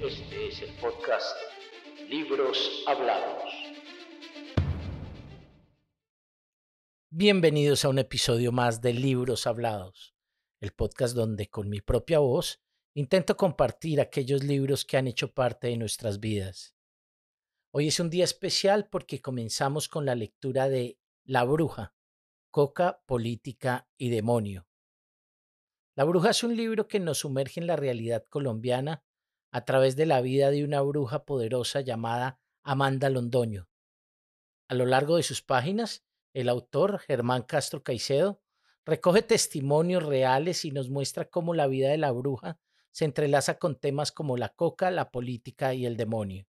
Este es el podcast Libros Hablados. Bienvenidos a un episodio más de Libros Hablados, el podcast donde con mi propia voz intento compartir aquellos libros que han hecho parte de nuestras vidas. Hoy es un día especial porque comenzamos con la lectura de La Bruja, Coca, Política y Demonio. La Bruja es un libro que nos sumerge en la realidad colombiana a través de la vida de una bruja poderosa llamada Amanda Londoño. A lo largo de sus páginas, el autor, Germán Castro Caicedo, recoge testimonios reales y nos muestra cómo la vida de la bruja se entrelaza con temas como la coca, la política y el demonio.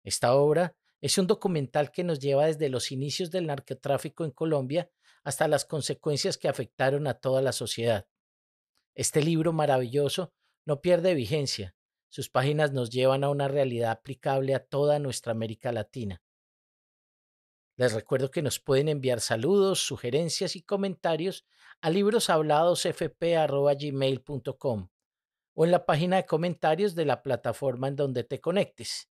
Esta obra es un documental que nos lleva desde los inicios del narcotráfico en Colombia hasta las consecuencias que afectaron a toda la sociedad. Este libro maravilloso no pierde vigencia. Sus páginas nos llevan a una realidad aplicable a toda nuestra América Latina. Les recuerdo que nos pueden enviar saludos, sugerencias y comentarios a libroshabladosfp@gmail.com o en la página de comentarios de la plataforma en donde te conectes.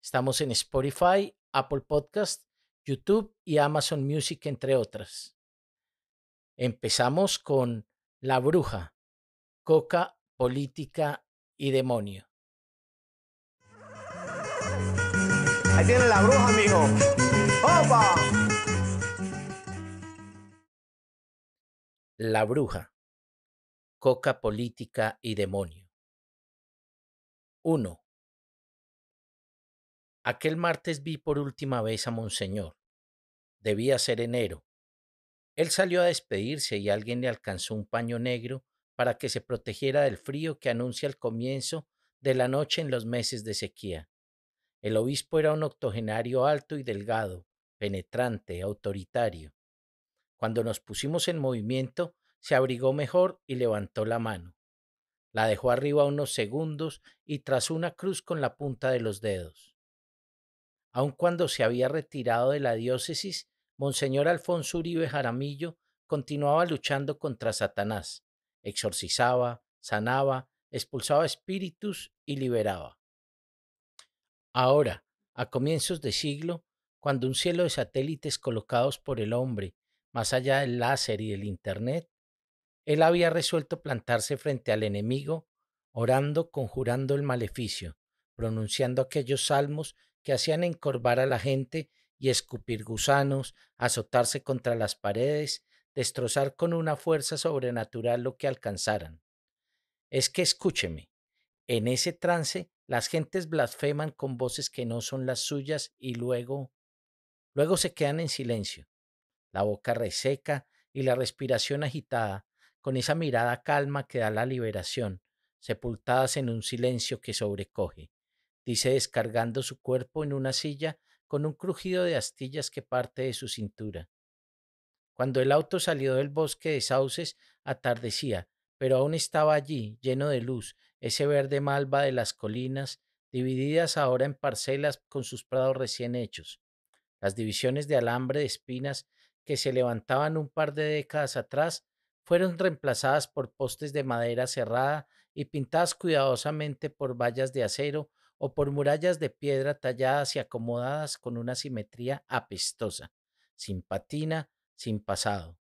Estamos en Spotify, Apple Podcast, YouTube y Amazon Music, entre otras. Empezamos con La Bruja, Coca, Política y Demonio. Ahí tiene la bruja, mijo. ¡Opa! La Bruja, Coca, Política y Demonio. 1. Aquel martes vi por última vez a Monseñor. Debía ser enero. Él salió a despedirse y alguien le alcanzó un paño negro para que se protegiera del frío que anuncia el comienzo de la noche en los meses de sequía. El obispo era un octogenario alto y delgado, penetrante, autoritario. Cuando nos pusimos en movimiento, se abrigó mejor y levantó la mano. La dejó arriba unos segundos y trazó una cruz con la punta de los dedos. Aun cuando se había retirado de la diócesis, Monseñor Alfonso Uribe Jaramillo continuaba luchando contra Satanás. Exorcizaba, sanaba, expulsaba espíritus y liberaba. Ahora, a comienzos de siglo, cuando un cielo de satélites colocados por el hombre, más allá del láser y del Internet, él había resuelto plantarse frente al enemigo, orando, conjurando el maleficio, pronunciando aquellos salmos que hacían encorvar a la gente y escupir gusanos, azotarse contra las paredes, destrozar con una fuerza sobrenatural lo que alcanzaran. Es que escúcheme, en ese trance las gentes blasfeman con voces que no son las suyas y luego se quedan en silencio, la boca reseca y la respiración agitada, con esa mirada calma que da la liberación, sepultadas en un silencio que sobrecoge, dice descargando su cuerpo en una silla con un crujido de astillas que parte de su cintura. Cuando el auto salió del bosque de sauces, atardecía, pero aún estaba allí, lleno de luz, ese verde malva de las colinas, divididas ahora en parcelas con sus prados recién hechos. Las divisiones de alambre de espinas que se levantaban un par de décadas atrás fueron reemplazadas por postes de madera cerrada y pintadas cuidadosamente por vallas de acero o por murallas de piedra talladas y acomodadas con una simetría apestosa, sin patina, sin pasado.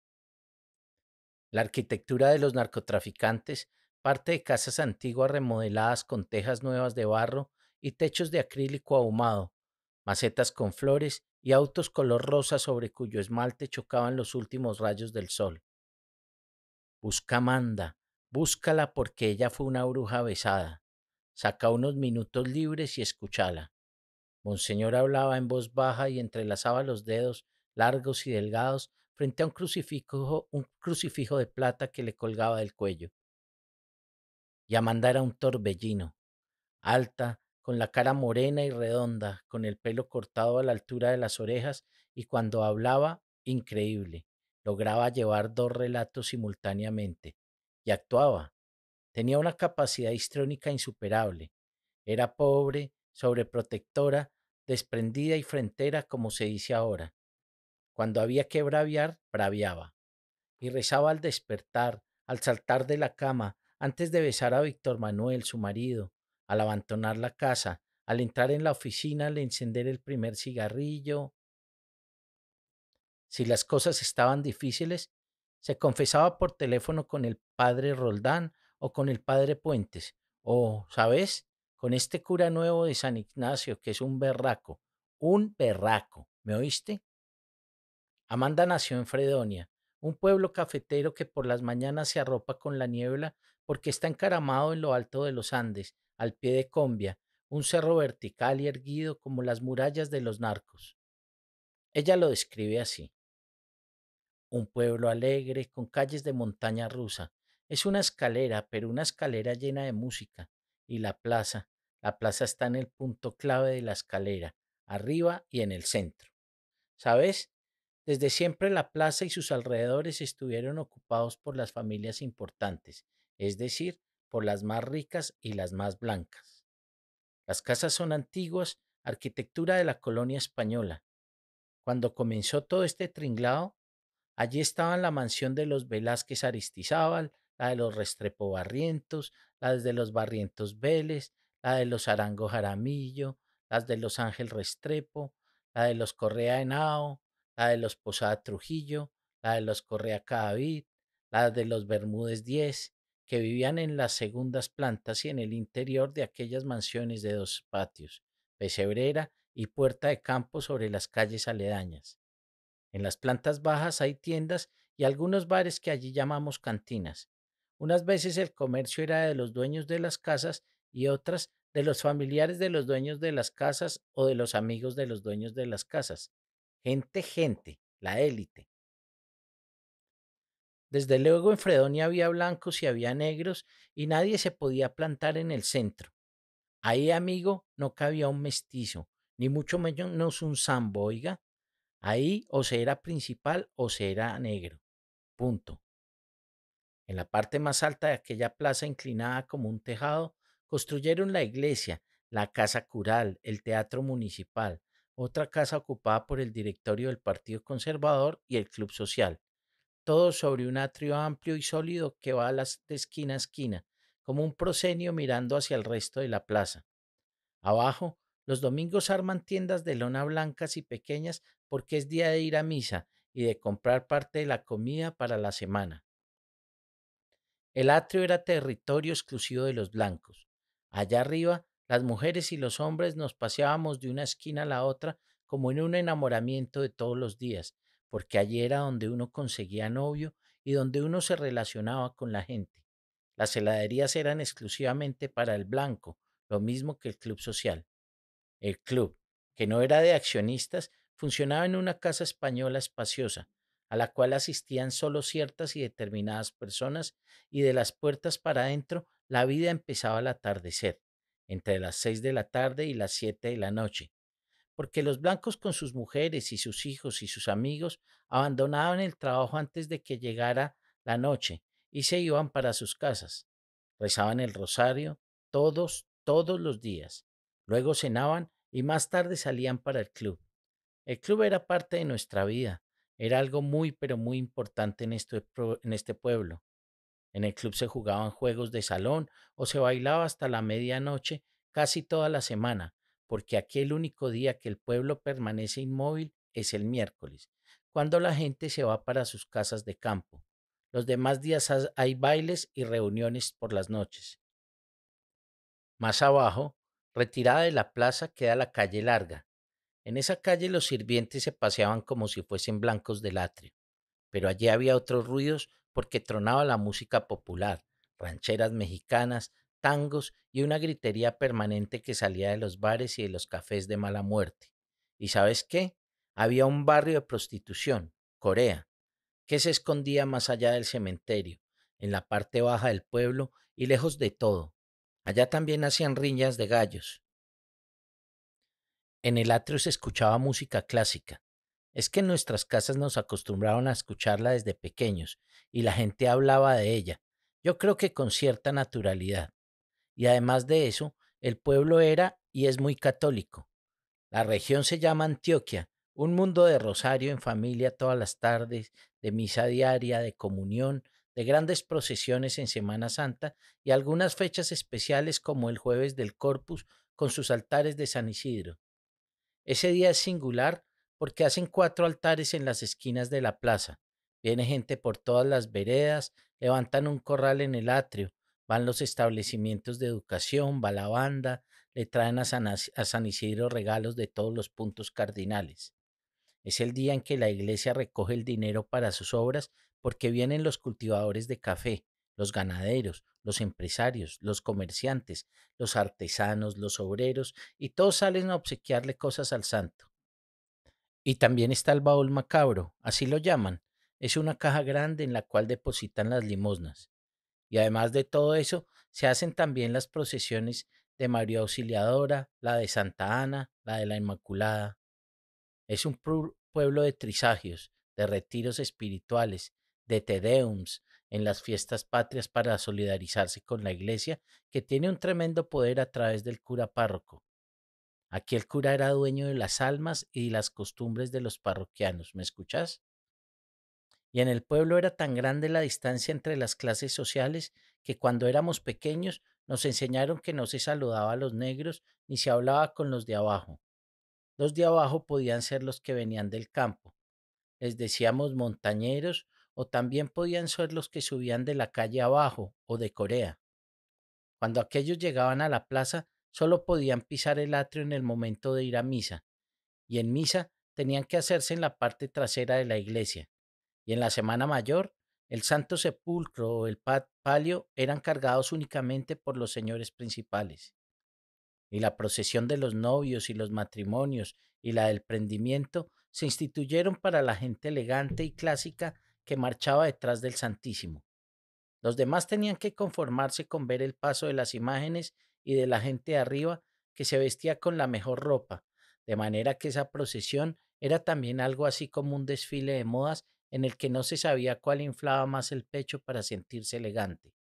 La arquitectura de los narcotraficantes parte de casas antiguas remodeladas con tejas nuevas de barro y techos de acrílico ahumado, macetas con flores y autos color rosa sobre cuyo esmalte chocaban los últimos rayos del sol. Busca a Amanda, búscala porque ella fue una bruja besada. Saca unos minutos libres y escúchala. Monseñor hablaba en voz baja y entrelazaba los dedos largos y delgados frente a un crucifijo de plata que le colgaba del cuello. Y Amanda era un torbellino, alta, con la cara morena y redonda, con el pelo cortado a la altura de las orejas y cuando hablaba, increíble, lograba llevar dos relatos simultáneamente y actuaba. Tenía una capacidad histriónica insuperable. Era pobre, sobreprotectora, desprendida y frentera, como se dice ahora. Cuando había que braviar, braviaba. Y rezaba al despertar, al saltar de la cama, antes de besar a Víctor Manuel, su marido, al abandonar la casa, al entrar en la oficina, al encender el primer cigarrillo. Si las cosas estaban difíciles, se confesaba por teléfono con el padre Roldán o con el padre Puentes, o, ¿sabes? Con este cura nuevo de San Ignacio, que es un berraco, ¿me oíste? Amanda nació en Fredonia, un pueblo cafetero que por las mañanas se arropa con la niebla porque está encaramado en lo alto de los Andes, al pie de Combia, un cerro vertical y erguido como las murallas de los narcos. Ella lo describe así: un pueblo alegre con calles de montaña rusa. Es una escalera, pero una escalera llena de música. Y la plaza está en el punto clave de la escalera, arriba y en el centro. ¿Sabes? Desde siempre la plaza y sus alrededores estuvieron ocupados por las familias importantes, es decir, por las más ricas y las más blancas. Las casas son antiguas, arquitectura de la colonia española. Cuando comenzó todo este tringlado, allí estaban la mansión de los Velázquez Aristizábal, la de los Restrepo Barrientos, la de los Barrientos Vélez, la de los Arango Jaramillo, las de los Ángel Restrepo, la de los Correa Henao, la de los Posada Trujillo, la de los Correa Cadavid, la de los Bermúdez 10, que vivían en las segundas plantas y en el interior de aquellas mansiones de dos patios, pesebrera y puerta de campo sobre las calles aledañas. En las plantas bajas hay tiendas y algunos bares que allí llamamos cantinas. Unas veces el comercio era de los dueños de las casas y otras de los familiares de los dueños de las casas o de los amigos de los dueños de las casas. Gente, la élite. Desde luego en Fredonia había blancos y había negros y nadie se podía plantar en el centro. Ahí, amigo, no cabía un mestizo, ni mucho menos un sambo, oiga. Ahí o se era principal o se era negro. Punto. En la parte más alta de aquella plaza inclinada como un tejado, construyeron la iglesia, la casa cural, el teatro municipal, otra casa ocupada por el directorio del Partido Conservador y el Club Social, todo sobre un atrio amplio y sólido que va de esquina a esquina, como un proscenio mirando hacia el resto de la plaza. Abajo, los domingos arman tiendas de lona blancas y pequeñas porque es día de ir a misa y de comprar parte de la comida para la semana. El atrio era territorio exclusivo de los blancos. Allá arriba, las mujeres y los hombres nos paseábamos de una esquina a la otra como en un enamoramiento de todos los días, porque allí era donde uno conseguía novio y donde uno se relacionaba con la gente. Las heladerías eran exclusivamente para el blanco, lo mismo que el club social. El club, que no era de accionistas, funcionaba en una casa española espaciosa, a la cual asistían solo ciertas y determinadas personas, y de las puertas para adentro la vida empezaba al atardecer, entre las 6 de la tarde y las 7 de la noche, porque los blancos con sus mujeres y sus hijos y sus amigos abandonaban el trabajo antes de que llegara la noche y se iban para sus casas. Rezaban el rosario todos los días. Luego cenaban y más tarde salían para el club. El club era parte de nuestra vida. Era algo muy, pero muy importante en este pueblo. En el club se jugaban juegos de salón o se bailaba hasta la medianoche casi toda la semana, porque aquí el único día que el pueblo permanece inmóvil es el miércoles, cuando la gente se va para sus casas de campo. Los demás días hay bailes y reuniones por las noches. Más abajo, retirada de la plaza, queda la calle larga. En esa calle los sirvientes se paseaban como si fuesen blancos del atrio, pero allí había otros ruidos porque tronaba la música popular, rancheras mexicanas, tangos y una gritería permanente que salía de los bares y de los cafés de mala muerte. ¿Y sabes qué? Había un barrio de prostitución, Corea, que se escondía más allá del cementerio, en la parte baja del pueblo y lejos de todo. Allá también hacían riñas de gallos. En el atrio se escuchaba música clásica. Es que en nuestras casas nos acostumbraron a escucharla desde pequeños y la gente hablaba de ella, yo creo que con cierta naturalidad. Y además de eso, el pueblo era y es muy católico. La región se llama Antioquia, un mundo de rosario en familia todas las tardes, de misa diaria, de comunión, de grandes procesiones en Semana Santa y algunas fechas especiales como el jueves del Corpus con sus altares de San Isidro. Ese día es singular porque hacen 4 altares en las esquinas de la plaza. Viene gente por todas las veredas, levantan un corral en el atrio, van los establecimientos de educación, va la banda, le traen a San Isidro regalos de todos los puntos cardinales. Es el día en que la iglesia recoge el dinero para sus obras porque vienen los cultivadores de café, los ganaderos, los empresarios, los comerciantes, los artesanos, los obreros, y todos salen a obsequiarle cosas al santo. Y también está el baúl macabro, así lo llaman. Es una caja grande en la cual depositan las limosnas. Y además de todo eso, se hacen también las procesiones de María Auxiliadora, la de Santa Ana, la de la Inmaculada. Es un pueblo de trisagios, de retiros espirituales, de tedeums en las fiestas patrias para solidarizarse con la iglesia, que tiene un tremendo poder a través del cura párroco. Aquí el cura era dueño de las almas y las costumbres de los parroquianos, ¿me escuchás? Y en el pueblo era tan grande la distancia entre las clases sociales que cuando éramos pequeños nos enseñaron que no se saludaba a los negros ni se hablaba con los de abajo. Los de abajo podían ser los que venían del campo. Les decíamos montañeros o también podían ser los que subían de la calle abajo o de Corea. Cuando aquellos llegaban a la plaza, solo podían pisar el atrio en el momento de ir a misa, y en misa tenían que hacerse en la parte trasera de la iglesia, y en la Semana Mayor, el Santo Sepulcro o el palio eran cargados únicamente por los señores principales, y la procesión de los novios y los matrimonios y la del prendimiento se instituyeron para la gente elegante y clásica que marchaba detrás del Santísimo. Los demás tenían que conformarse con ver el paso de las imágenes y de la gente de arriba que se vestía con la mejor ropa, de manera que esa procesión era también algo así como un desfile de modas en el que no se sabía cuál inflaba más el pecho para sentirse elegante.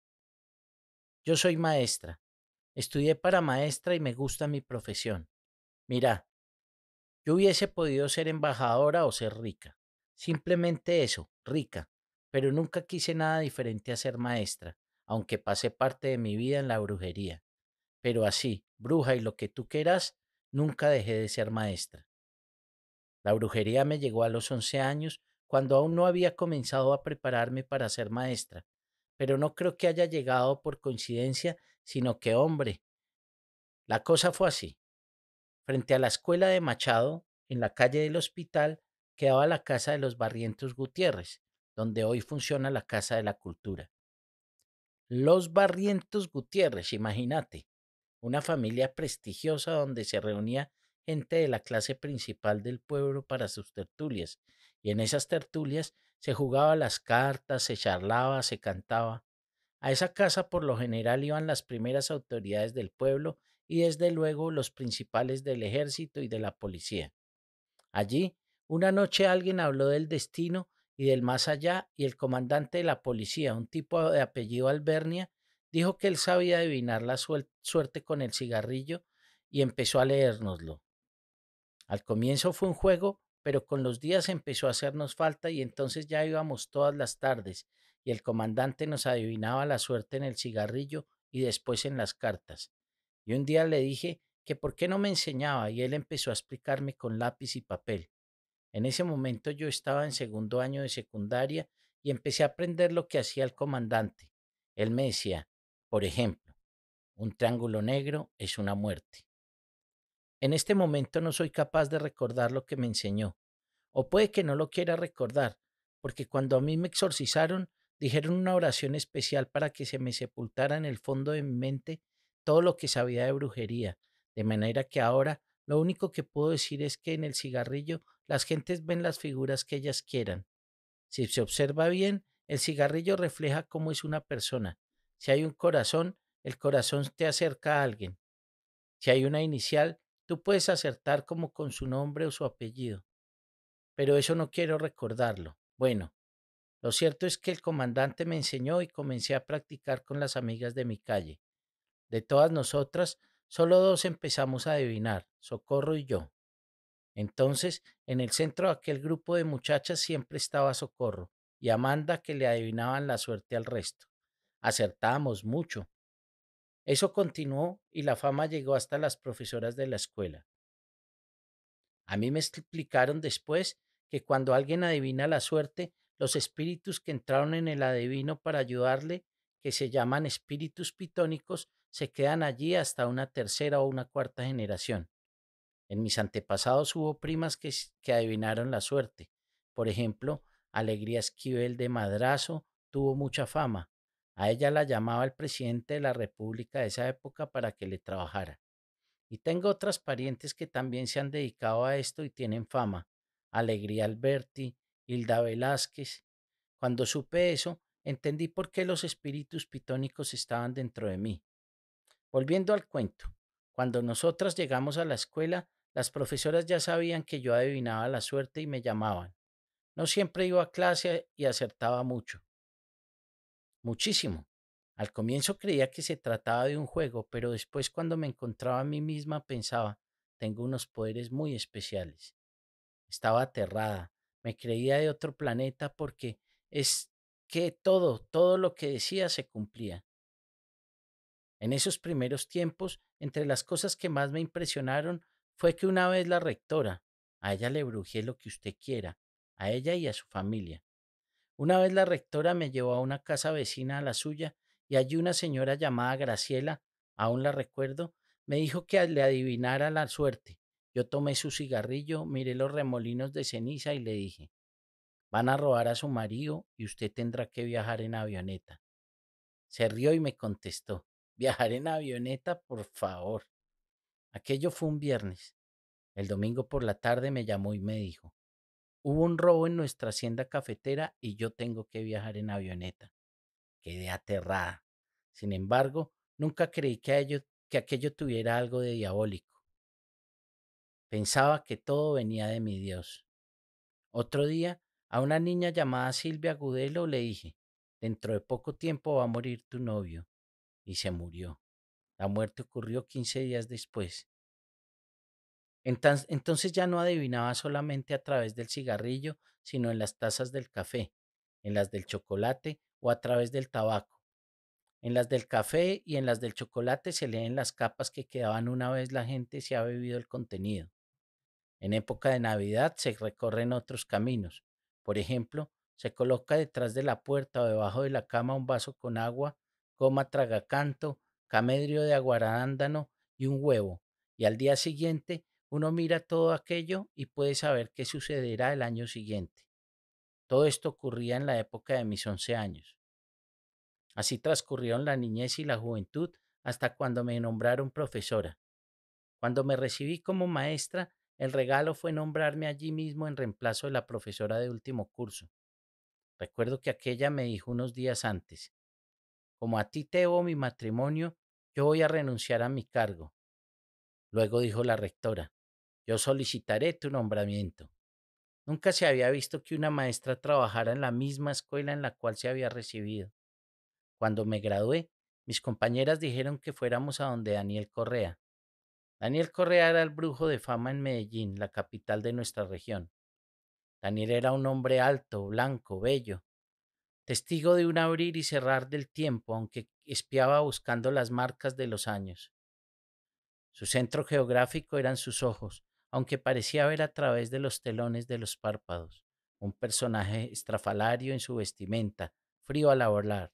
Yo soy maestra, estudié para maestra y me gusta mi profesión. Mira, yo hubiese podido ser embajadora o ser rica. Simplemente eso, rica. Pero nunca quise nada diferente a ser maestra, aunque pasé parte de mi vida en la brujería. Pero así, bruja y lo que tú quieras, nunca dejé de ser maestra. La brujería me llegó a los 11 años, cuando aún no había comenzado a prepararme para ser maestra. Pero no creo que haya llegado por coincidencia, sino que, hombre, la cosa fue así. Frente a la escuela de Machado, en la calle del hospital, quedaba la casa de los Barrientos Gutiérrez, donde hoy funciona la Casa de la Cultura. Los Barrientos Gutiérrez, imagínate, una familia prestigiosa donde se reunía gente de la clase principal del pueblo para sus tertulias, y en esas tertulias se jugaba las cartas, se charlaba, se cantaba. A esa casa por lo general iban las primeras autoridades del pueblo y desde luego los principales del ejército y de la policía. Allí, una noche alguien habló del destino y del más allá y el comandante de la policía, un tipo de apellido Albernia, dijo que él sabía adivinar la suerte con el cigarrillo y empezó a leérnoslo. Al comienzo fue un juego, pero con los días empezó a hacernos falta y entonces ya íbamos todas las tardes y el comandante nos adivinaba la suerte en el cigarrillo y después en las cartas. Y un día le dije que por qué no me enseñaba y él empezó a explicarme con lápiz y papel. En ese momento yo estaba en segundo año de secundaria y empecé a aprender lo que hacía el comandante. Él me decía, por ejemplo, un triángulo negro es una muerte. En este momento no soy capaz de recordar lo que me enseñó, o puede que no lo quiera recordar, porque cuando a mí me exorcizaron, dijeron una oración especial para que se me sepultara en el fondo de mi mente todo lo que sabía de brujería, de manera que ahora lo único que puedo decir es que en el cigarrillo las gentes ven las figuras que ellas quieran. Si se observa bien, el cigarrillo refleja cómo es una persona. Si hay un corazón, el corazón te acerca a alguien. Si hay una inicial, tú puedes acertar como con su nombre o su apellido, pero eso no quiero recordarlo. Bueno, lo cierto es que el comandante me enseñó y comencé a practicar con las amigas de mi calle. De todas nosotras, solo dos empezamos a adivinar, Socorro y yo. Entonces, en el centro de aquel grupo de muchachas siempre estaba Socorro. y Amanda que le adivinaban la suerte al resto. Acertábamos mucho. Eso continuó y la fama llegó hasta las profesoras de la escuela. A mí me explicaron después que cuando alguien adivina la suerte, los espíritus que entraron en el adivino para ayudarle, que se llaman espíritus pitónicos, se quedan allí hasta una tercera o una cuarta generación. En mis antepasados hubo primas que adivinaron la suerte. Por ejemplo, Alegría Esquivel de Madrazo tuvo mucha fama. A ella la llamaba el presidente de la República de esa época para que le trabajara. Y tengo otras parientes que también se han dedicado a esto y tienen fama. Alegría Alberti, Hilda Velázquez. Cuando supe eso, entendí por qué los espíritus pitónicos estaban dentro de mí. Volviendo al cuento, cuando nosotras llegamos a la escuela, las profesoras ya sabían que yo adivinaba la suerte y me llamaban. No siempre iba a clase y acertaba mucho, muchísimo. Al comienzo creía que se trataba de un juego, pero después cuando me encontraba a mí misma pensaba, tengo unos poderes muy especiales. Estaba aterrada, me creía de otro planeta porque es que todo lo que decía se cumplía. En esos primeros tiempos, entre las cosas que más me impresionaron fue que una vez la rectora, a ella le brujé lo que usted quiera, a ella y a su familia. Una vez la rectora me llevó a una casa vecina a la suya y allí una señora llamada Graciela, aún la recuerdo, me dijo que le adivinara la suerte. Yo tomé su cigarrillo, miré los remolinos de ceniza y le dije, van a robar a su marido y usted tendrá que viajar en avioneta. Se rió y me contestó, viajar en avioneta, por favor. Aquello fue un viernes. El domingo por la tarde me llamó y me dijo, hubo un robo en nuestra hacienda cafetera y yo tengo que viajar en avioneta. Quedé aterrada. Sin embargo, nunca creí que aquello tuviera algo de diabólico. Pensaba que todo venía de mi Dios. Otro día, a una niña llamada Silvia Gudelo le dije, dentro de poco tiempo va a morir tu novio. Y se murió. La muerte ocurrió 15 días después. Entonces ya no adivinaba solamente a través del cigarrillo, sino en las tazas del café, en las del chocolate o a través del tabaco. En las del café y en las del chocolate se leen las capas que quedaban una vez la gente se ha bebido el contenido. En época de Navidad se recorren otros caminos. Por ejemplo, se coloca detrás de la puerta o debajo de la cama un vaso con agua, goma tragacanto, camedrio de aguarándano y un huevo. Y al día siguiente uno mira todo aquello y puede saber qué sucederá el año siguiente. Todo esto ocurría en la época de mis 11 años. Así transcurrieron la niñez y la juventud hasta cuando me nombraron profesora. Cuando me recibí como maestra, el regalo fue nombrarme allí mismo en reemplazo de la profesora de último curso. Recuerdo que aquella me dijo unos días antes, como a ti te debo mi matrimonio, yo voy a renunciar a mi cargo. Luego dijo la rectora, yo solicitaré tu nombramiento. Nunca se había visto que una maestra trabajara en la misma escuela en la cual se había recibido. Cuando me gradué, mis compañeras dijeron que fuéramos a donde Daniel Correa. Daniel Correa era el brujo de fama en Medellín, la capital de nuestra región. Daniel era un hombre alto, blanco, bello, testigo de un abrir y cerrar del tiempo, aunque espiaba buscando las marcas de los años. Su centro geográfico eran sus ojos, aunque parecía ver a través de los telones de los párpados. Un personaje estrafalario en su vestimenta, frío al hablar.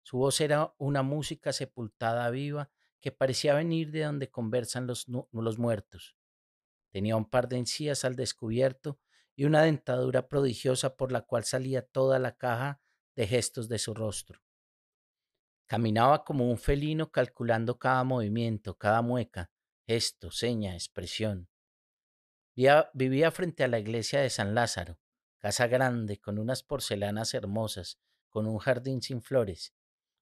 Su voz era una música sepultada viva que parecía venir de donde conversan los muertos. Tenía un par de encías al descubierto y una dentadura prodigiosa por la cual salía toda la caja de gestos de su rostro. Caminaba como un felino calculando cada movimiento, cada mueca, gesto, seña, expresión. Vivía frente a la iglesia de San Lázaro, casa grande, con unas porcelanas hermosas, con un jardín sin flores.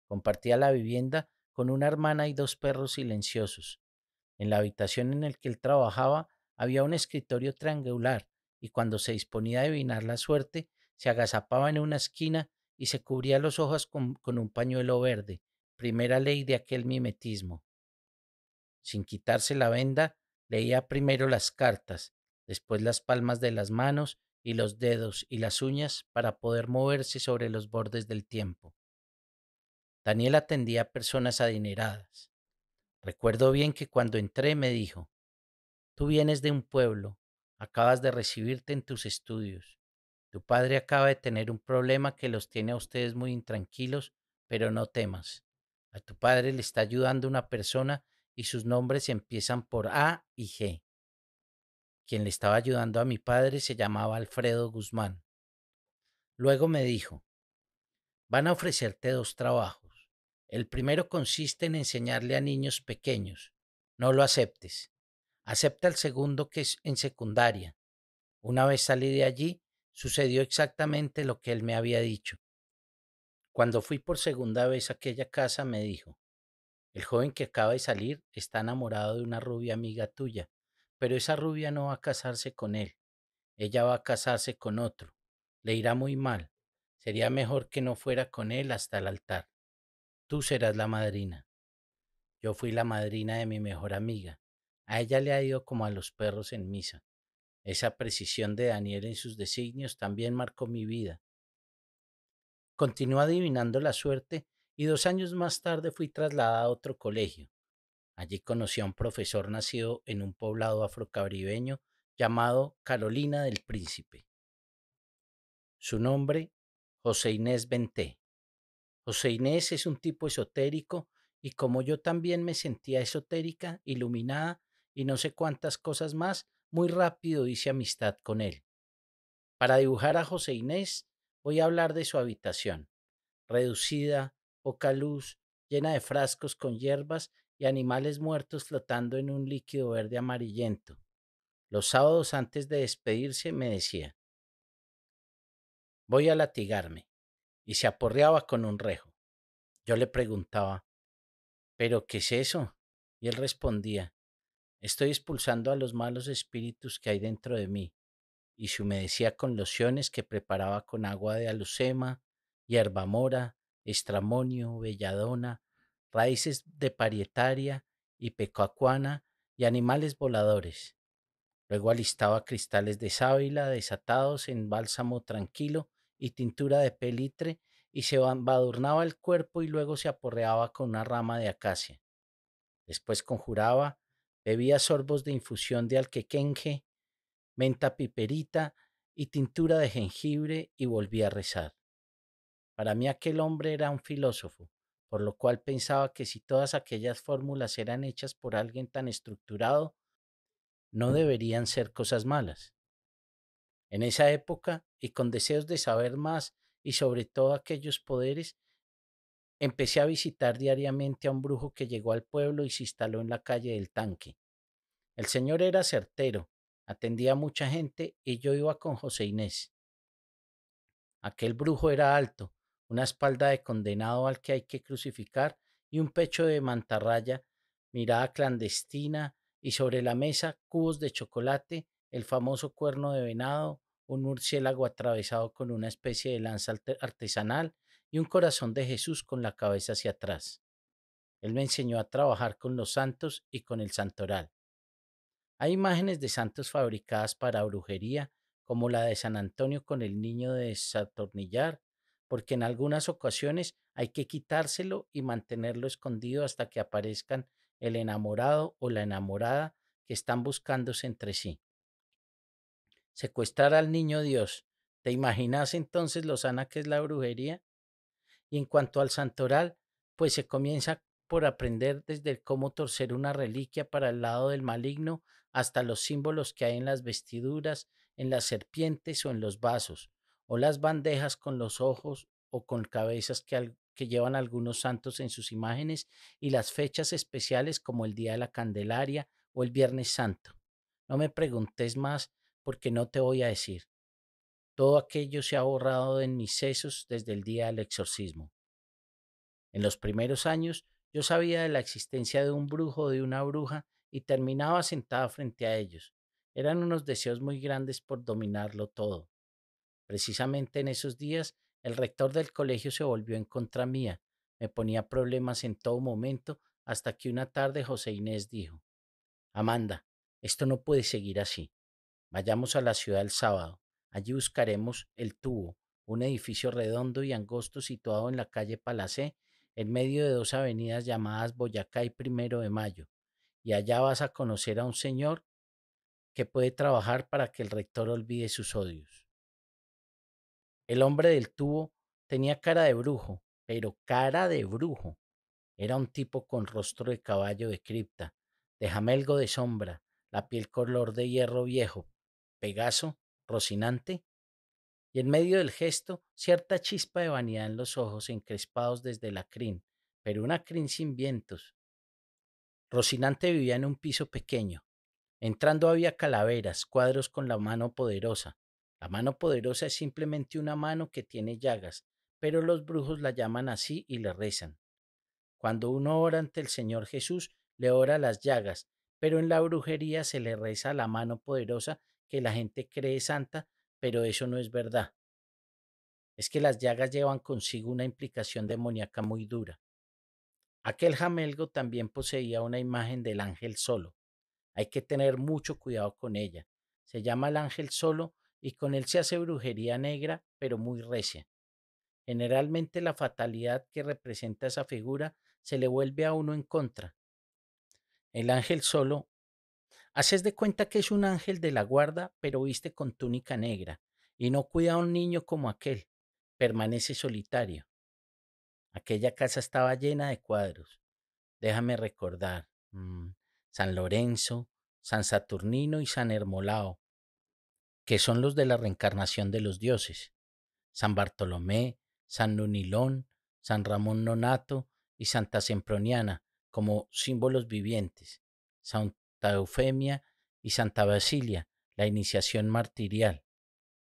Compartía la vivienda con una hermana y dos perros silenciosos. En la habitación en la que él trabajaba había un escritorio triangular y cuando se disponía a adivinar la suerte, se agazapaba en una esquina y se cubría los ojos con un pañuelo verde, primera ley de aquel mimetismo. Sin quitarse la venda, leía primero las cartas, después las palmas de las manos y los dedos y las uñas para poder moverse sobre los bordes del tiempo. Daniel atendía a personas adineradas. Recuerdo bien que cuando entré me dijo: tú vienes de un pueblo, acabas de recibirte en tus estudios. Tu padre acaba de tener un problema que los tiene a ustedes muy intranquilos, pero no temas. A tu padre le está ayudando una persona y sus nombres empiezan por A y G. Quien le estaba ayudando a mi padre se llamaba Alfredo Guzmán. Luego me dijo: van a ofrecerte dos trabajos. El primero consiste en enseñarle a niños pequeños. No lo aceptes. Acepta el segundo, que es en secundaria. Una vez salí de allí, sucedió exactamente lo que él me había dicho. Cuando fui por segunda vez a aquella casa, me dijo: el joven que acaba de salir está enamorado de una rubia amiga tuya, pero esa rubia no va a casarse con él. Ella va a casarse con otro. Le irá muy mal. Sería mejor que no fuera con él hasta el altar. Tú serás la madrina. Yo fui la madrina de mi mejor amiga. A ella le ha ido como a los perros en misa. Esa precisión de Daniel en sus designios también marcó mi vida. Continué adivinando la suerte y 2 años más tarde fui trasladada a otro colegio. Allí conocí a un profesor nacido en un poblado afrocaribeño llamado Carolina del Príncipe. Su nombre, José Inés Benté. José Inés es un tipo esotérico y como yo también me sentía esotérica, iluminada y no sé cuántas cosas más, muy rápido hice amistad con él. Para dibujar a José Inés, voy a hablar de su habitación, reducida, poca luz, llena de frascos con hierbas y animales muertos flotando en un líquido verde amarillento. Los sábados antes de despedirse me decía: voy a latigarme, y se aporreaba con un rejo. Yo le preguntaba: ¿pero qué es eso? Y él respondía: estoy expulsando a los malos espíritus que hay dentro de mí. Y se humedecía con lociones que preparaba con agua de alucema, hierba mora, estramonio, belladona, raíces de parietaria y pecoacuana y animales voladores. Luego alistaba cristales de sábila desatados en bálsamo tranquilo y tintura de pelitre y se embadurnaba el cuerpo y luego se aporreaba con una rama de acacia. Después conjuraba, bebía sorbos de infusión de alquequenje, menta piperita y tintura de jengibre y volvía a rezar. Para mí aquel hombre era un filósofo, por lo cual pensaba que si todas aquellas fórmulas eran hechas por alguien tan estructurado, no deberían ser cosas malas. En esa época, y con deseos de saber más y sobre todo aquellos poderes, empecé a visitar diariamente a un brujo que llegó al pueblo y se instaló en la calle del Tanque. El señor era certero, atendía a mucha gente y yo iba con José Inés. Aquel brujo era alto, una espalda de condenado al que hay que crucificar y un pecho de mantarraya, mirada clandestina y sobre la mesa cubos de chocolate, el famoso cuerno de venado, un murciélago atravesado con una especie de lanza artesanal y un corazón de Jesús con la cabeza hacia atrás. Él me enseñó a trabajar con los santos y con el santoral. Hay imágenes de santos fabricadas para brujería, como la de San Antonio con el niño de desatornillar, porque en algunas ocasiones hay que quitárselo y mantenerlo escondido hasta que aparezcan el enamorado o la enamorada que están buscándose entre sí. Secuestrar al niño Dios. ¿Te imaginas entonces lo sana que es la brujería? Y en cuanto al santoral, pues se comienza por aprender desde el cómo torcer una reliquia para el lado del maligno hasta los símbolos que hay en las vestiduras, en las serpientes o en los vasos, o las bandejas con los ojos o con cabezas que llevan algunos santos en sus imágenes y las fechas especiales como el Día de la Candelaria o el Viernes Santo. No me preguntes más porque no te voy a decir. Todo aquello se ha borrado en mis sesos desde el día del exorcismo. En los primeros años yo sabía de la existencia de un brujo o de una bruja y terminaba sentada frente a ellos. Eran unos deseos muy grandes por dominarlo todo. Precisamente en esos días el rector del colegio se volvió en contra mía, me ponía problemas en todo momento hasta que una tarde José Inés dijo: Amanda, esto no puede seguir así. Vayamos a la ciudad el sábado. Allí buscaremos el tubo, un edificio redondo y angosto situado en la calle Palacé, en medio de dos avenidas llamadas Boyacá y Primero de Mayo. Y allá vas a conocer a un señor que puede trabajar para que el rector olvide sus odios. El hombre del tubo tenía cara de brujo, pero cara de brujo. Era un tipo con rostro de caballo de cripta, de jamelgo de sombra, la piel color de hierro viejo, Pegaso, Rocinante, y en medio del gesto cierta chispa de vanidad en los ojos encrespados desde la crin, pero una crin sin vientos. Rocinante vivía en un piso pequeño. Entrando había calaveras, cuadros con la mano poderosa. La mano poderosa es simplemente una mano que tiene llagas, pero los brujos la llaman así y le rezan. Cuando uno ora ante el Señor Jesús, le ora a las llagas, pero en la brujería se le reza a la mano poderosa que la gente cree santa, pero eso no es verdad. Es que las llagas llevan consigo una implicación demoníaca muy dura. Aquel jamelgo también poseía una imagen del ángel solo. Hay que tener mucho cuidado con ella. Se llama el ángel solo y con él se hace brujería negra, pero muy recia. Generalmente la fatalidad que representa esa figura se le vuelve a uno en contra. El ángel solo, haces de cuenta que es un ángel de la guarda, pero viste con túnica negra, y no cuida a un niño como aquel. Permanece solitario. Aquella casa estaba llena de cuadros. Déjame recordar. San Lorenzo, San Saturnino y San Hermolao, que son los de la reencarnación de los dioses. San Bartolomé, San Nunilón, San Ramón Nonato y Santa Semproniana como símbolos vivientes, Santa Eufemia y Santa Basilia, la iniciación martirial,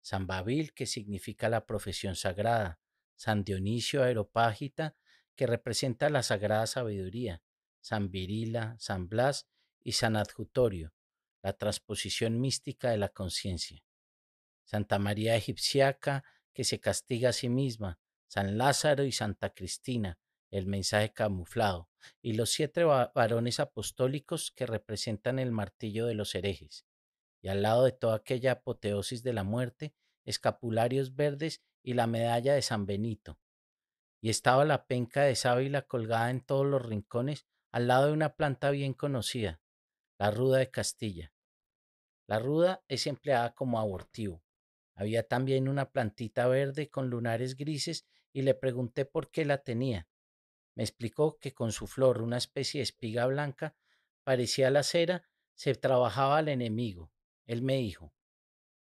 San Babil, que significa la profesión sagrada, San Dionisio Aeropágita, que representa la sagrada sabiduría, San Virila, San Blas y San Adjutorio, la transposición mística de la conciencia. Santa María Egipciaca, que se castiga a sí misma, San Lázaro y Santa Cristina, el mensaje camuflado, y los siete varones apostólicos que representan el martillo de los herejes, y al lado de toda aquella apoteosis de la muerte, escapularios verdes y la medalla de San Benito, y estaba la penca de sábila colgada en todos los rincones al lado de una planta bien conocida, la ruda de Castilla. La ruda es empleada como abortivo. Había también una plantita verde con lunares grises y le pregunté por qué la tenía. Me explicó que con su flor, una especie de espiga blanca, parecía la cera, se trabajaba al enemigo. Él me dijo,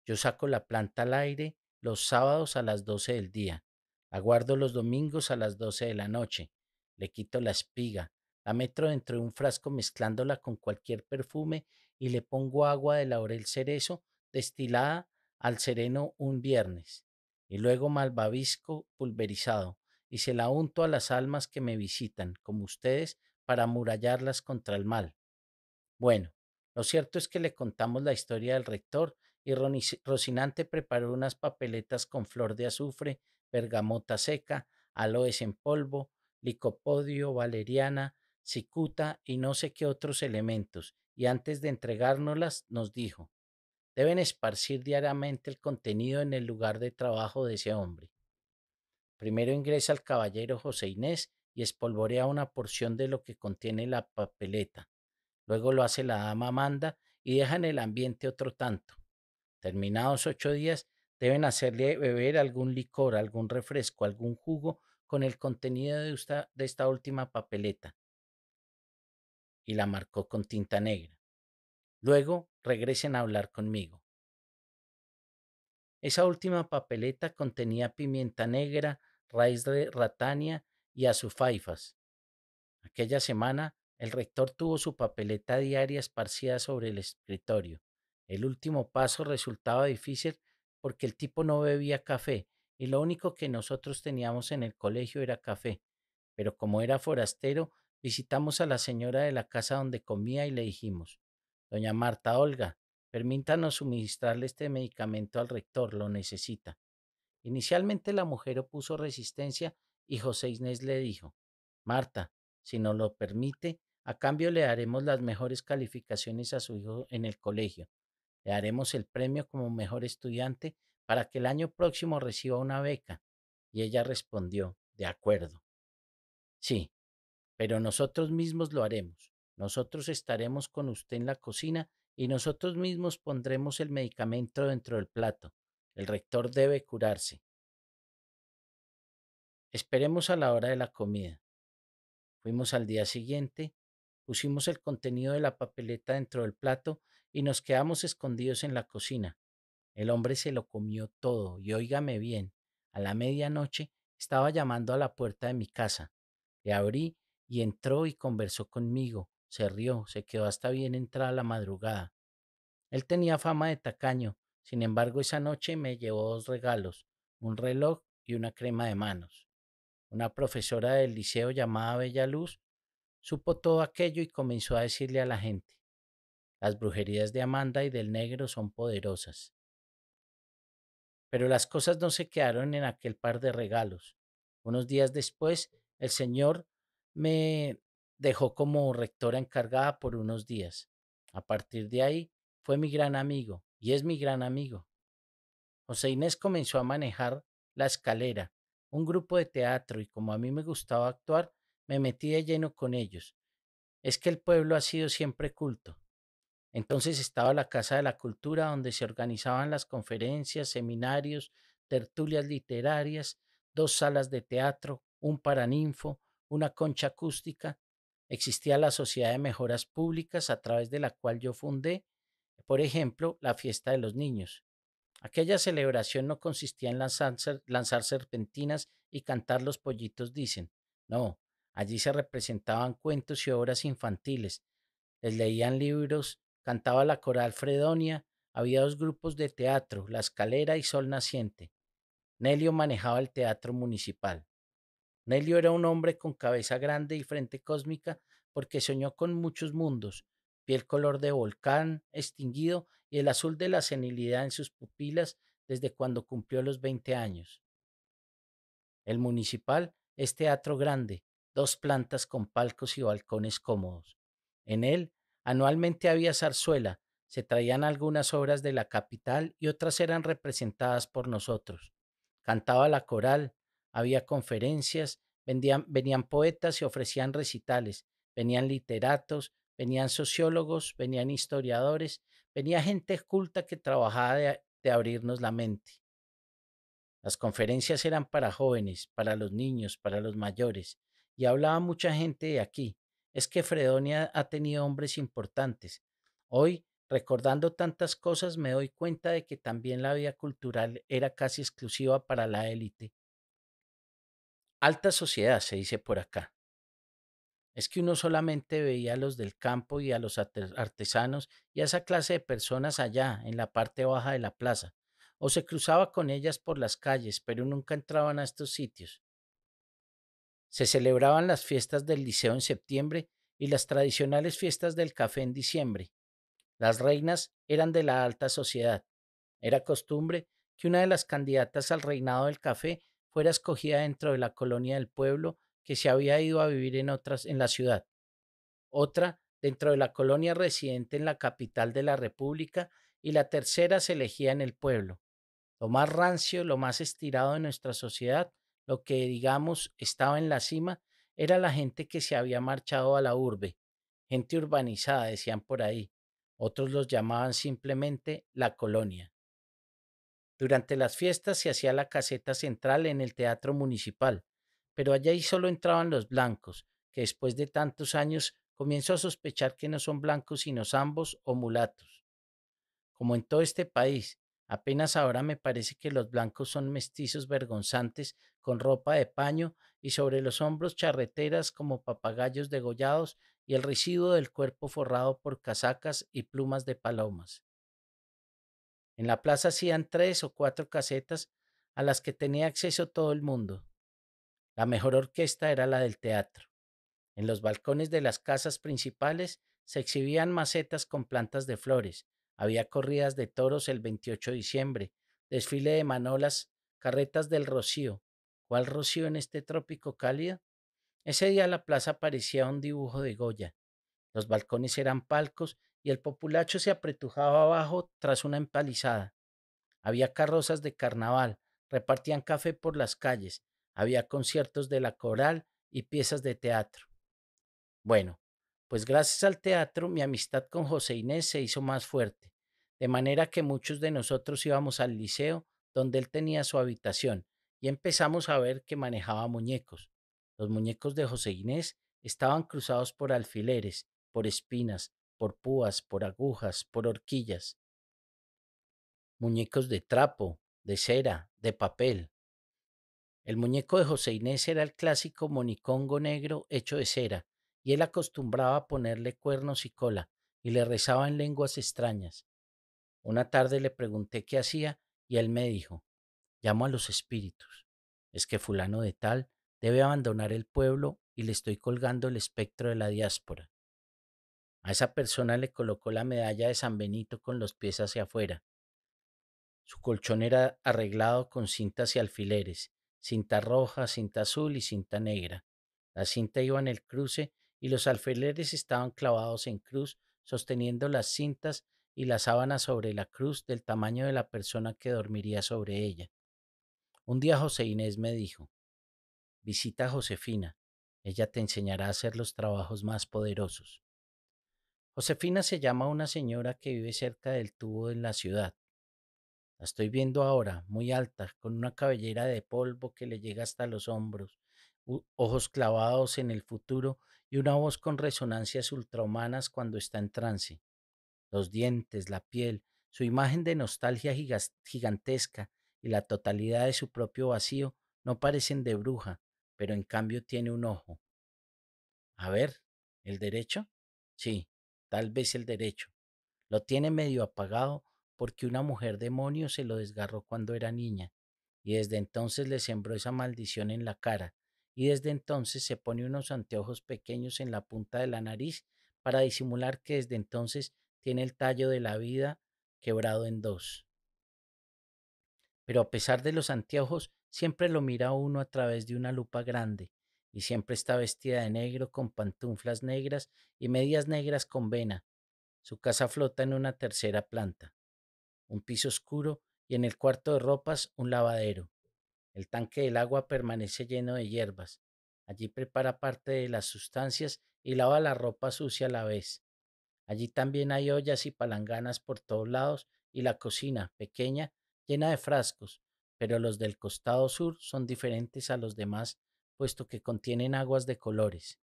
yo saco la planta al aire los sábados a las 12 del día, la guardo los domingos a las 12 de la noche, le quito la espiga, la meto dentro de un frasco mezclándola con cualquier perfume y le pongo agua de laurel cerezo destilada al sereno un viernes, y luego malvavisco pulverizado, y se la unto a las almas que me visitan, como ustedes, para amurallarlas contra el mal. Bueno, lo cierto es que le contamos la historia del rector y Rocinante preparó unas papeletas con flor de azufre, bergamota seca, aloes en polvo, licopodio, valeriana, cicuta y no sé qué otros elementos, y antes de entregárnoslas nos dijo, deben esparcir diariamente el contenido en el lugar de trabajo de ese hombre. Primero ingresa el caballero José Inés y espolvorea una porción de lo que contiene la papeleta. Luego lo hace la dama Amanda y deja en el ambiente otro tanto. Terminados 8 días, deben hacerle beber algún licor, algún refresco, algún jugo con el contenido de esta última papeleta y la marcó con tinta negra. Luego regresen a hablar conmigo. Esa última papeleta contenía pimienta negra, raíz de ratania y azufaifas. Aquella semana, el rector tuvo su papeleta diaria esparcida sobre el escritorio. El último paso resultaba difícil porque el tipo no bebía café y lo único que nosotros teníamos en el colegio era café. Pero como era forastero, visitamos a la señora de la casa donde comía y le dijimos, Doña Marta Olga, permítanos suministrarle este medicamento al rector, lo necesita. Inicialmente la mujer opuso resistencia y José Inés le dijo, Marta, si nos lo permite, a cambio le daremos las mejores calificaciones a su hijo en el colegio. Le daremos el premio como mejor estudiante para que el año próximo reciba una beca. Y ella respondió, de acuerdo, sí, pero nosotros mismos lo haremos. Nosotros estaremos con usted en la cocina y nosotros mismos pondremos el medicamento dentro del plato. El rector debe curarse. Esperemos a la hora de la comida. Fuimos al día siguiente, pusimos el contenido de la papeleta dentro del plato y nos quedamos escondidos en la cocina. El hombre se lo comió todo y óigame bien, a la medianoche estaba llamando a la puerta de mi casa. Le abrí y entró y conversó conmigo, se rió, se quedó hasta bien entrada la madrugada. Él tenía fama de tacaño, sin embargo esa noche me llevó dos regalos, un reloj y una crema de manos. Una profesora del liceo llamada Bella Luz supo todo aquello y comenzó a decirle a la gente, las brujerías de Amanda y del negro son poderosas. Pero las cosas no se quedaron en aquel par de regalos. Unos días después, el señor me dejó como rectora encargada por unos días. A partir de ahí, fue mi gran amigo y es mi gran amigo. José Inés comenzó a manejar la escalera, un grupo de teatro y como a mí me gustaba actuar, me metí de lleno con ellos. Es que el pueblo ha sido siempre culto. Entonces estaba la Casa de la Cultura, donde se organizaban las conferencias, seminarios, tertulias literarias, dos salas de teatro, un paraninfo, una concha acústica. Existía la Sociedad de Mejoras Públicas, a través de la cual yo fundé, por ejemplo, la Fiesta de los Niños. Aquella celebración no consistía en lanzar serpentinas y cantar los pollitos dicen. No, allí se representaban cuentos y obras infantiles, les leían libros, cantaba la coral Fredonia, había dos grupos de teatro, La Escalera y Sol Naciente. Nelio manejaba el teatro municipal. Nelio era un hombre con cabeza grande y frente cósmica porque soñó con muchos mundos, piel color de volcán extinguido y el azul de la senilidad en sus pupilas desde cuando cumplió los 20 años. El municipal es teatro grande, dos plantas con palcos y balcones cómodos. En él anualmente había zarzuela, se traían algunas obras de la capital y otras eran representadas por nosotros. Cantaba la coral, había conferencias, venían poetas y ofrecían recitales, venían literatos, venían sociólogos, venían historiadores, venía gente culta que trabajaba de abrirnos la mente. Las conferencias eran para jóvenes, para los niños, para los mayores, y hablaba mucha gente de aquí. Es que Fredonia ha tenido hombres importantes. Hoy, recordando tantas cosas, me doy cuenta de que también la vida cultural era casi exclusiva para la élite. Alta sociedad, se dice por acá. Es que uno solamente veía a los del campo y a los artesanos y a esa clase de personas allá, en la parte baja de la plaza, o se cruzaba con ellas por las calles, pero nunca entraban a estos sitios. Se celebraban las fiestas del liceo en septiembre y las tradicionales fiestas del café en diciembre. Las reinas eran de la alta sociedad. Era costumbre que una de las candidatas al reinado del café fuera escogida dentro de la colonia del pueblo que se había ido a vivir en la ciudad, otra dentro de la colonia residente en la capital de la República y la tercera se elegía en el pueblo. Lo más rancio, lo más estirado de nuestra sociedad, lo que digamos estaba en la cima, era la gente que se había marchado a la urbe, gente urbanizada, decían por ahí. Otros los llamaban simplemente la colonia. Durante las fiestas se hacía la caseta central en el teatro municipal, pero allí solo entraban los blancos, que después de tantos años comienzo a sospechar que no son blancos sino zambos o mulatos. Como en todo este país, apenas ahora me parece que los blancos son mestizos vergonzantes con ropa de paño y sobre los hombros charreteras como papagayos degollados y el residuo del cuerpo forrado por casacas y plumas de palomas. En la plaza hacían tres o cuatro casetas a las que tenía acceso todo el mundo. La mejor orquesta era la del teatro. En los balcones de las casas principales se exhibían macetas con plantas de flores. Había corridas de toros el 28 de diciembre, desfile de manolas, carretas del Rocío. ¿Cuál Rocío en este trópico cálido? Ese día la plaza parecía un dibujo de Goya. Los balcones eran palcos y el populacho se apretujaba abajo tras una empalizada. Había carrozas de carnaval, repartían café por las calles, había conciertos de la coral y piezas de teatro. Bueno, pues gracias al teatro mi amistad con José Inés se hizo más fuerte, de manera que muchos de nosotros íbamos al liceo donde él tenía su habitación y empezamos a ver que manejaba muñecos. Los muñecos de José Inés estaban cruzados por alfileres, por espinas, por púas, por agujas, por horquillas, muñecos de trapo, de cera, de papel. El muñeco de José Inés era el clásico monicongo negro hecho de cera, y él acostumbraba a ponerle cuernos y cola, y le rezaba en lenguas extrañas. Una tarde le pregunté qué hacía, y él me dijo, llamo a los espíritus. Es que fulano de tal debe abandonar el pueblo y le estoy colgando el espectro de la diáspora. A esa persona le colocó la medalla de San Benito con los pies hacia afuera. Su colchón era arreglado con cintas y alfileres, cinta roja, cinta azul y cinta negra. La cinta iba en el cruce y los alfileres estaban clavados en cruz, sosteniendo las cintas y la sábana sobre la cruz del tamaño de la persona que dormiría sobre ella. Un día José Inés me dijo, visita a Josefina, ella te enseñará a hacer los trabajos más poderosos. Josefina se llama una señora que vive cerca del tubo en la ciudad. La estoy viendo ahora, muy alta, con una cabellera de polvo que le llega hasta los hombros, ojos clavados en el futuro y una voz con resonancias ultrahumanas cuando está en trance. Los dientes, la piel, su imagen de nostalgia gigantesca y la totalidad de su propio vacío no parecen de bruja, pero en cambio tiene un ojo. A ver, ¿el derecho? Sí, tal vez el derecho. Lo tiene medio apagado porque una mujer demonio se lo desgarró cuando era niña y desde entonces le sembró esa maldición en la cara y desde entonces se pone unos anteojos pequeños en la punta de la nariz para disimular que desde entonces tiene el tallo de la vida quebrado en dos. Pero a pesar de los anteojos, siempre lo mira uno a través de una lupa grande y siempre está vestida de negro con pantuflas negras y medias negras con vena. Su casa flota en una tercera planta, un piso oscuro y en el cuarto de ropas un lavadero. El tanque del agua permanece lleno de hierbas. Allí prepara parte de las sustancias y lava la ropa sucia a la vez. Allí también hay ollas y palanganas por todos lados y la cocina, pequeña, llena de frascos, pero los del costado sur son diferentes a los demás, puesto que contienen aguas de colores.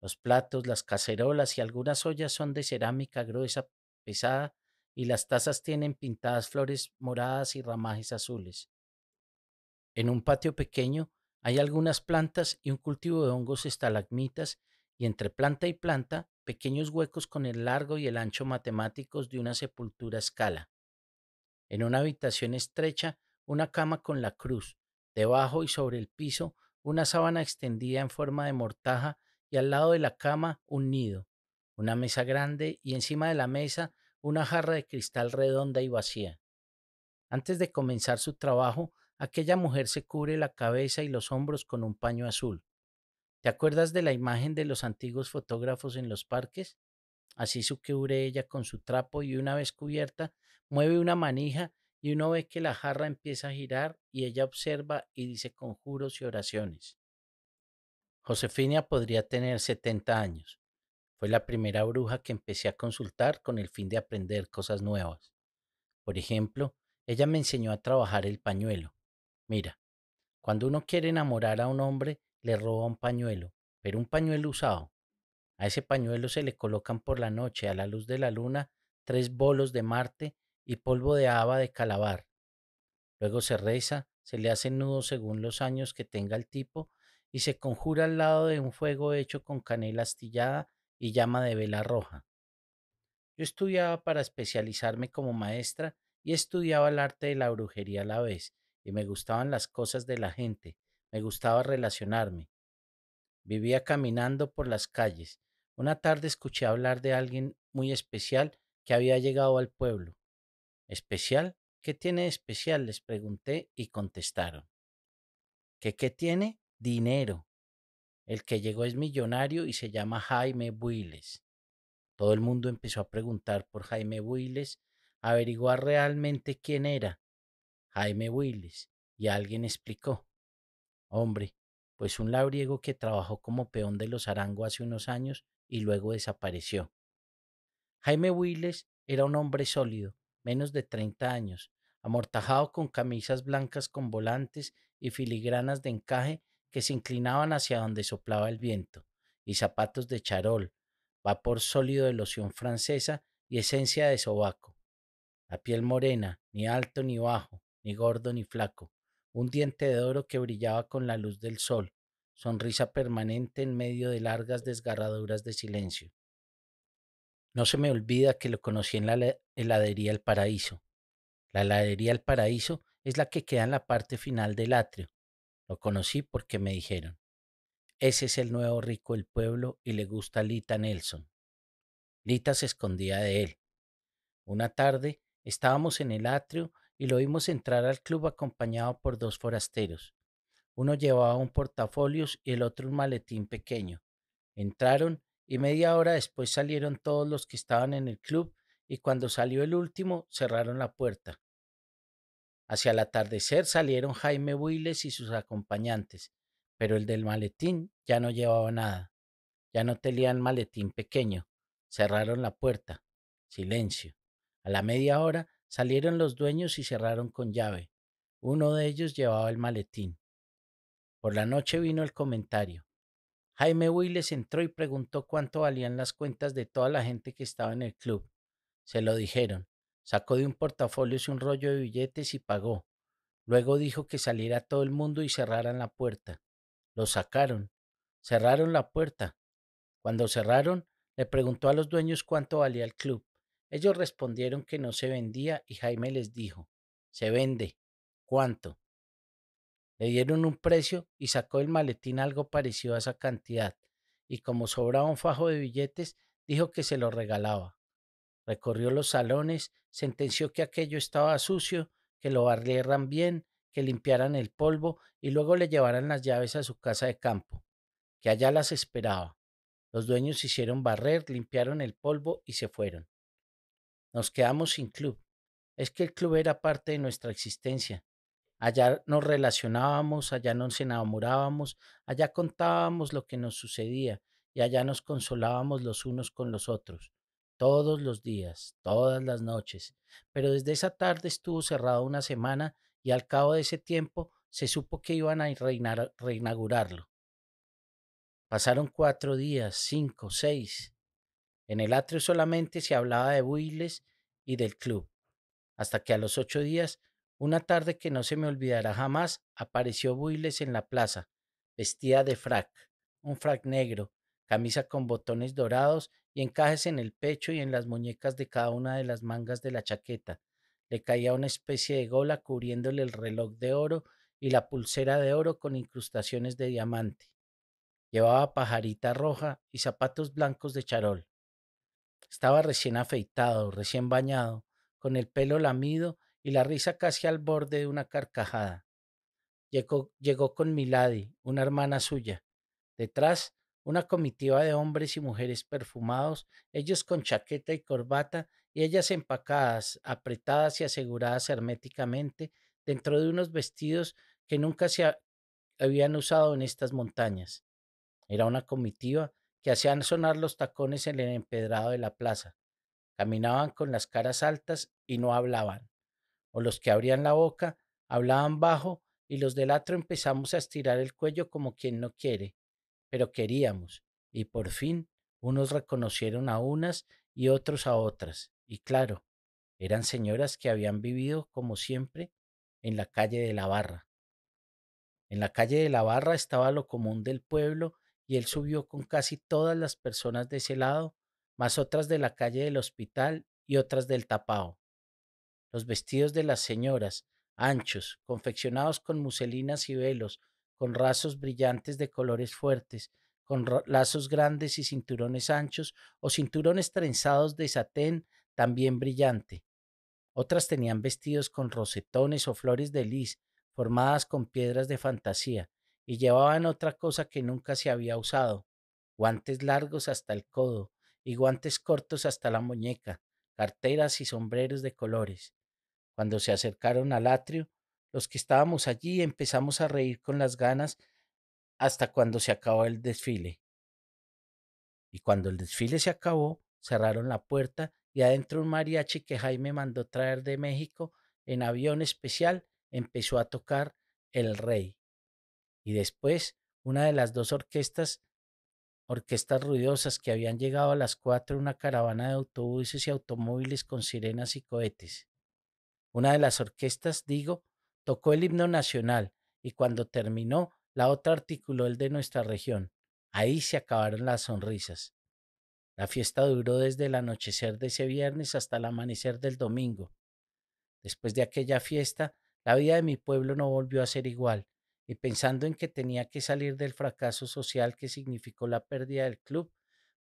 Los platos, las cacerolas y algunas ollas son de cerámica gruesa, pesada, y las tazas tienen pintadas flores moradas y ramajes azules. En un patio pequeño hay algunas plantas y un cultivo de hongos estalagmitas, y entre planta y planta, pequeños huecos con el largo y el ancho matemáticos de una sepultura a escala. En una habitación estrecha, una cama con la cruz, debajo y sobre el piso, una sábana extendida en forma de mortaja y al lado de la cama un nido, una mesa grande y encima de la mesa una jarra de cristal redonda y vacía. Antes de comenzar su trabajo, aquella mujer se cubre la cabeza y los hombros con un paño azul. ¿Te acuerdas de la imagen de los antiguos fotógrafos en los parques? Así su cubre ella con su trapo y una vez cubierta, mueve una manija y uno ve que la jarra empieza a girar y ella observa y dice conjuros y oraciones. Josefina podría tener 70 años. Fue la primera bruja que empecé a consultar con el fin de aprender cosas nuevas. Por ejemplo, ella me enseñó a trabajar el pañuelo. Mira, cuando uno quiere enamorar a un hombre, le roba un pañuelo, pero un pañuelo usado. A ese pañuelo se le colocan por la noche, a la luz de la luna, 3 bolos de Marte y polvo de haba de calabar. Luego se reza, se le hacen nudos según los años que tenga el tipo y se conjura al lado de un fuego hecho con canela astillada y llama de vela roja. Yo estudiaba para especializarme como maestra y estudiaba el arte de la brujería a la vez, y me gustaban las cosas de la gente, me gustaba relacionarme. Vivía caminando por las calles. Una tarde escuché hablar de alguien muy especial que había llegado al pueblo. ¿Especial? ¿Qué tiene de especial? Les pregunté y contestaron. ¿Qué tiene? Dinero. El que llegó es millonario y se llama Jaime Builes. Todo el mundo empezó a preguntar por Jaime Builes averiguar realmente quién era Jaime Willis, y alguien explicó, hombre, pues un labriego que trabajó como peón de los Arango hace unos años y luego desapareció. Jaime Willis era un hombre sólido, menos de 30 años, amortajado con camisas blancas con volantes y filigranas de encaje que se inclinaban hacia donde soplaba el viento, y zapatos de charol, vapor sólido de loción francesa y esencia de sobaco. La piel morena, ni alto ni bajo, ni gordo ni flaco, un diente de oro que brillaba con la luz del sol, sonrisa permanente en medio de largas desgarraduras de silencio. No se me olvida que lo conocí en la heladería El Paraíso. La heladería El Paraíso es la que queda en la parte final del atrio. Lo conocí porque me dijeron, ese es el nuevo rico del pueblo y le gusta Lita Nelson. Lita se escondía de él. Una tarde estábamos en el atrio y lo vimos entrar al club acompañado por dos forasteros. Uno llevaba un portafolios y el otro un maletín pequeño. Entraron y media hora después salieron todos los que estaban en el club y cuando salió el último cerraron la puerta. Hacia el atardecer salieron Jaime Builes y sus acompañantes, pero el del maletín ya no llevaba nada, ya no tenía el maletín pequeño. Cerraron la puerta. Silencio. A la media hora salieron los dueños y cerraron con llave. Uno de ellos llevaba el maletín. Por la noche vino el comentario. Jaime Willes entró y preguntó cuánto valían las cuentas de toda la gente que estaba en el club. Se lo dijeron. Sacó de un portafolio un rollo de billetes y pagó. Luego dijo que saliera todo el mundo y cerraran la puerta. Lo sacaron. Cerraron la puerta. Cuando cerraron, le preguntó a los dueños cuánto valía el club. Ellos respondieron que no se vendía y Jaime les dijo, se vende. ¿Cuánto? Le dieron un precio y sacó del maletín algo parecido a esa cantidad, y como sobraba un fajo de billetes, dijo que se lo regalaba. Recorrió los salones, sentenció que aquello estaba sucio, que lo barrieran bien, que limpiaran el polvo y luego le llevaran las llaves a su casa de campo, que allá las esperaba. Los dueños hicieron barrer, limpiaron el polvo y se fueron. Nos quedamos sin club. Es que el club era parte de nuestra existencia. Allá nos relacionábamos, allá nos enamorábamos, allá contábamos lo que nos sucedía y allá nos consolábamos los unos con los otros, todos los días, todas las noches. Pero desde esa tarde estuvo cerrado una semana y al cabo de ese tiempo se supo que iban a reinaugurarlo. Pasaron 4 días, 5, 6. En el atrio solamente se hablaba de Builes y del club, hasta que a los 8 días, una tarde que no se me olvidará jamás, apareció Builes en la plaza, vestida de frac, un frac negro, camisa con botones dorados y encajes en el pecho y en las muñecas de cada una de las mangas de la chaqueta. Le caía una especie de gola cubriéndole el reloj de oro y la pulsera de oro con incrustaciones de diamante. Llevaba pajarita roja y zapatos blancos de charol. Estaba recién afeitado, recién bañado, con el pelo lamido y la risa casi al borde de una carcajada. Llegó con Milady, una hermana suya. Detrás, una comitiva de hombres y mujeres perfumados, ellos con chaqueta y corbata y ellas empacadas, apretadas y aseguradas herméticamente dentro de unos vestidos que nunca habían usado en estas montañas. Era una comitiva que hacían sonar los tacones en el empedrado de la plaza. Caminaban con las caras altas y no hablaban, o los que abrían la boca hablaban bajo y los del atro empezamos a estirar el cuello como quien no quiere, pero queríamos, y por fin unos reconocieron a unas y otros a otras, y claro, eran señoras que habían vivido, como siempre, en la calle de la Barra. En la calle de la Barra estaba lo común del pueblo y él subió con casi todas las personas de ese lado, más otras de la calle del Hospital y otras del Tapao. Los vestidos de las señoras, anchos, confeccionados con muselinas y velos, con rasos brillantes de colores fuertes, con lazos grandes y cinturones anchos o cinturones trenzados de satén también brillante. Otras tenían vestidos con rosetones o flores de lis formadas con piedras de fantasía y llevaban otra cosa que nunca se había usado, guantes largos hasta el codo y guantes cortos hasta la muñeca, carteras y sombreros de colores. Cuando se acercaron al atrio, los que estábamos allí empezamos a reír con las ganas hasta cuando se acabó el desfile. Y cuando el desfile se acabó, cerraron la puerta y adentro un mariachi que Jaime mandó traer de México en avión especial empezó a tocar El Rey. Y después una de las dos orquestas ruidosas que habían llegado a las 4, una caravana de autobuses y automóviles con sirenas y cohetes. Una de las orquestas, digo, tocó el himno nacional y cuando terminó, la otra articuló el de nuestra región. Ahí se acabaron las sonrisas. La fiesta duró desde el anochecer de ese viernes hasta el amanecer del domingo. Después de aquella fiesta, la vida de mi pueblo no volvió a ser igual, y pensando en que tenía que salir del fracaso social que significó la pérdida del club,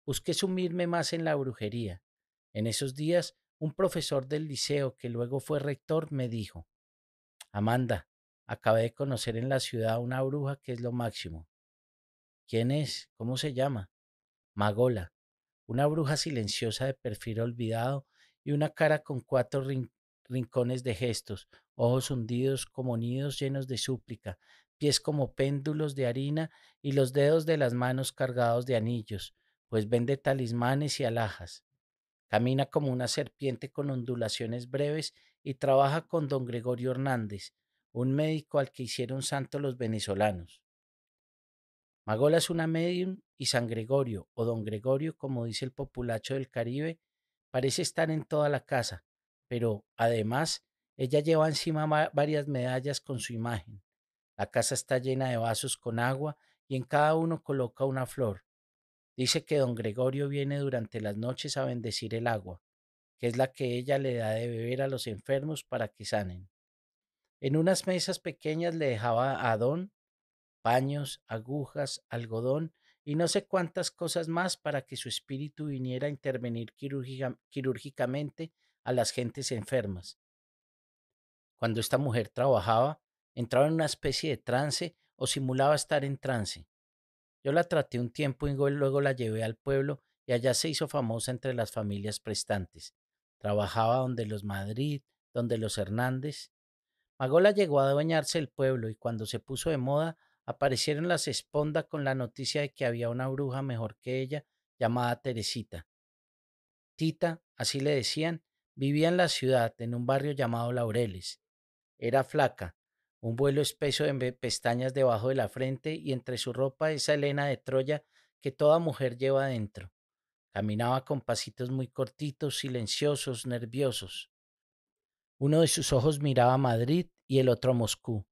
busqué sumirme más en la brujería. En esos días, un profesor del liceo que luego fue rector me dijo: Amanda, acabé de conocer en la ciudad a una bruja que es lo máximo. ¿Quién es? ¿Cómo se llama? Magola, una bruja silenciosa de perfil olvidado y una cara con cuatro rincones de gestos, ojos hundidos como nidos llenos de súplica, pies como péndulos de harina y los dedos de las manos cargados de anillos, pues vende talismanes y alhajas. Camina como una serpiente con ondulaciones breves y trabaja con don Gregorio Hernández, un médico al que hicieron santo los venezolanos. Magola es una medium y San Gregorio, o don Gregorio, como dice el populacho del Caribe, parece estar en toda la casa, pero además ella lleva encima varias medallas con su imagen. La casa está llena de vasos con agua y en cada uno coloca una flor. Dice que don Gregorio viene durante las noches a bendecir el agua, que es la que ella le da de beber a los enfermos para que sanen. En unas mesas pequeñas le dejaba a don paños, agujas, algodón y no sé cuántas cosas más para que su espíritu viniera a intervenir quirúrgicamente a las gentes enfermas. Cuando esta mujer trabajaba, entraba en una especie de trance o simulaba estar en trance. Yo la traté un tiempo y luego la llevé al pueblo y allá se hizo famosa entre las familias prestantes. Trabajaba donde los Madrid, donde los Hernández. Magola llegó a adueñarse del pueblo y cuando se puso de moda, aparecieron las Esponda con la noticia de que había una bruja mejor que ella llamada Teresita. Tita, así le decían, vivía en la ciudad, en un barrio llamado Laureles. Era flaca, un vuelo espeso de pestañas debajo de la frente y entre su ropa esa helena de Troya que toda mujer lleva dentro. Caminaba con pasitos muy cortitos, silenciosos, nerviosos. Uno de sus ojos miraba a Madrid y el otro a Moscú,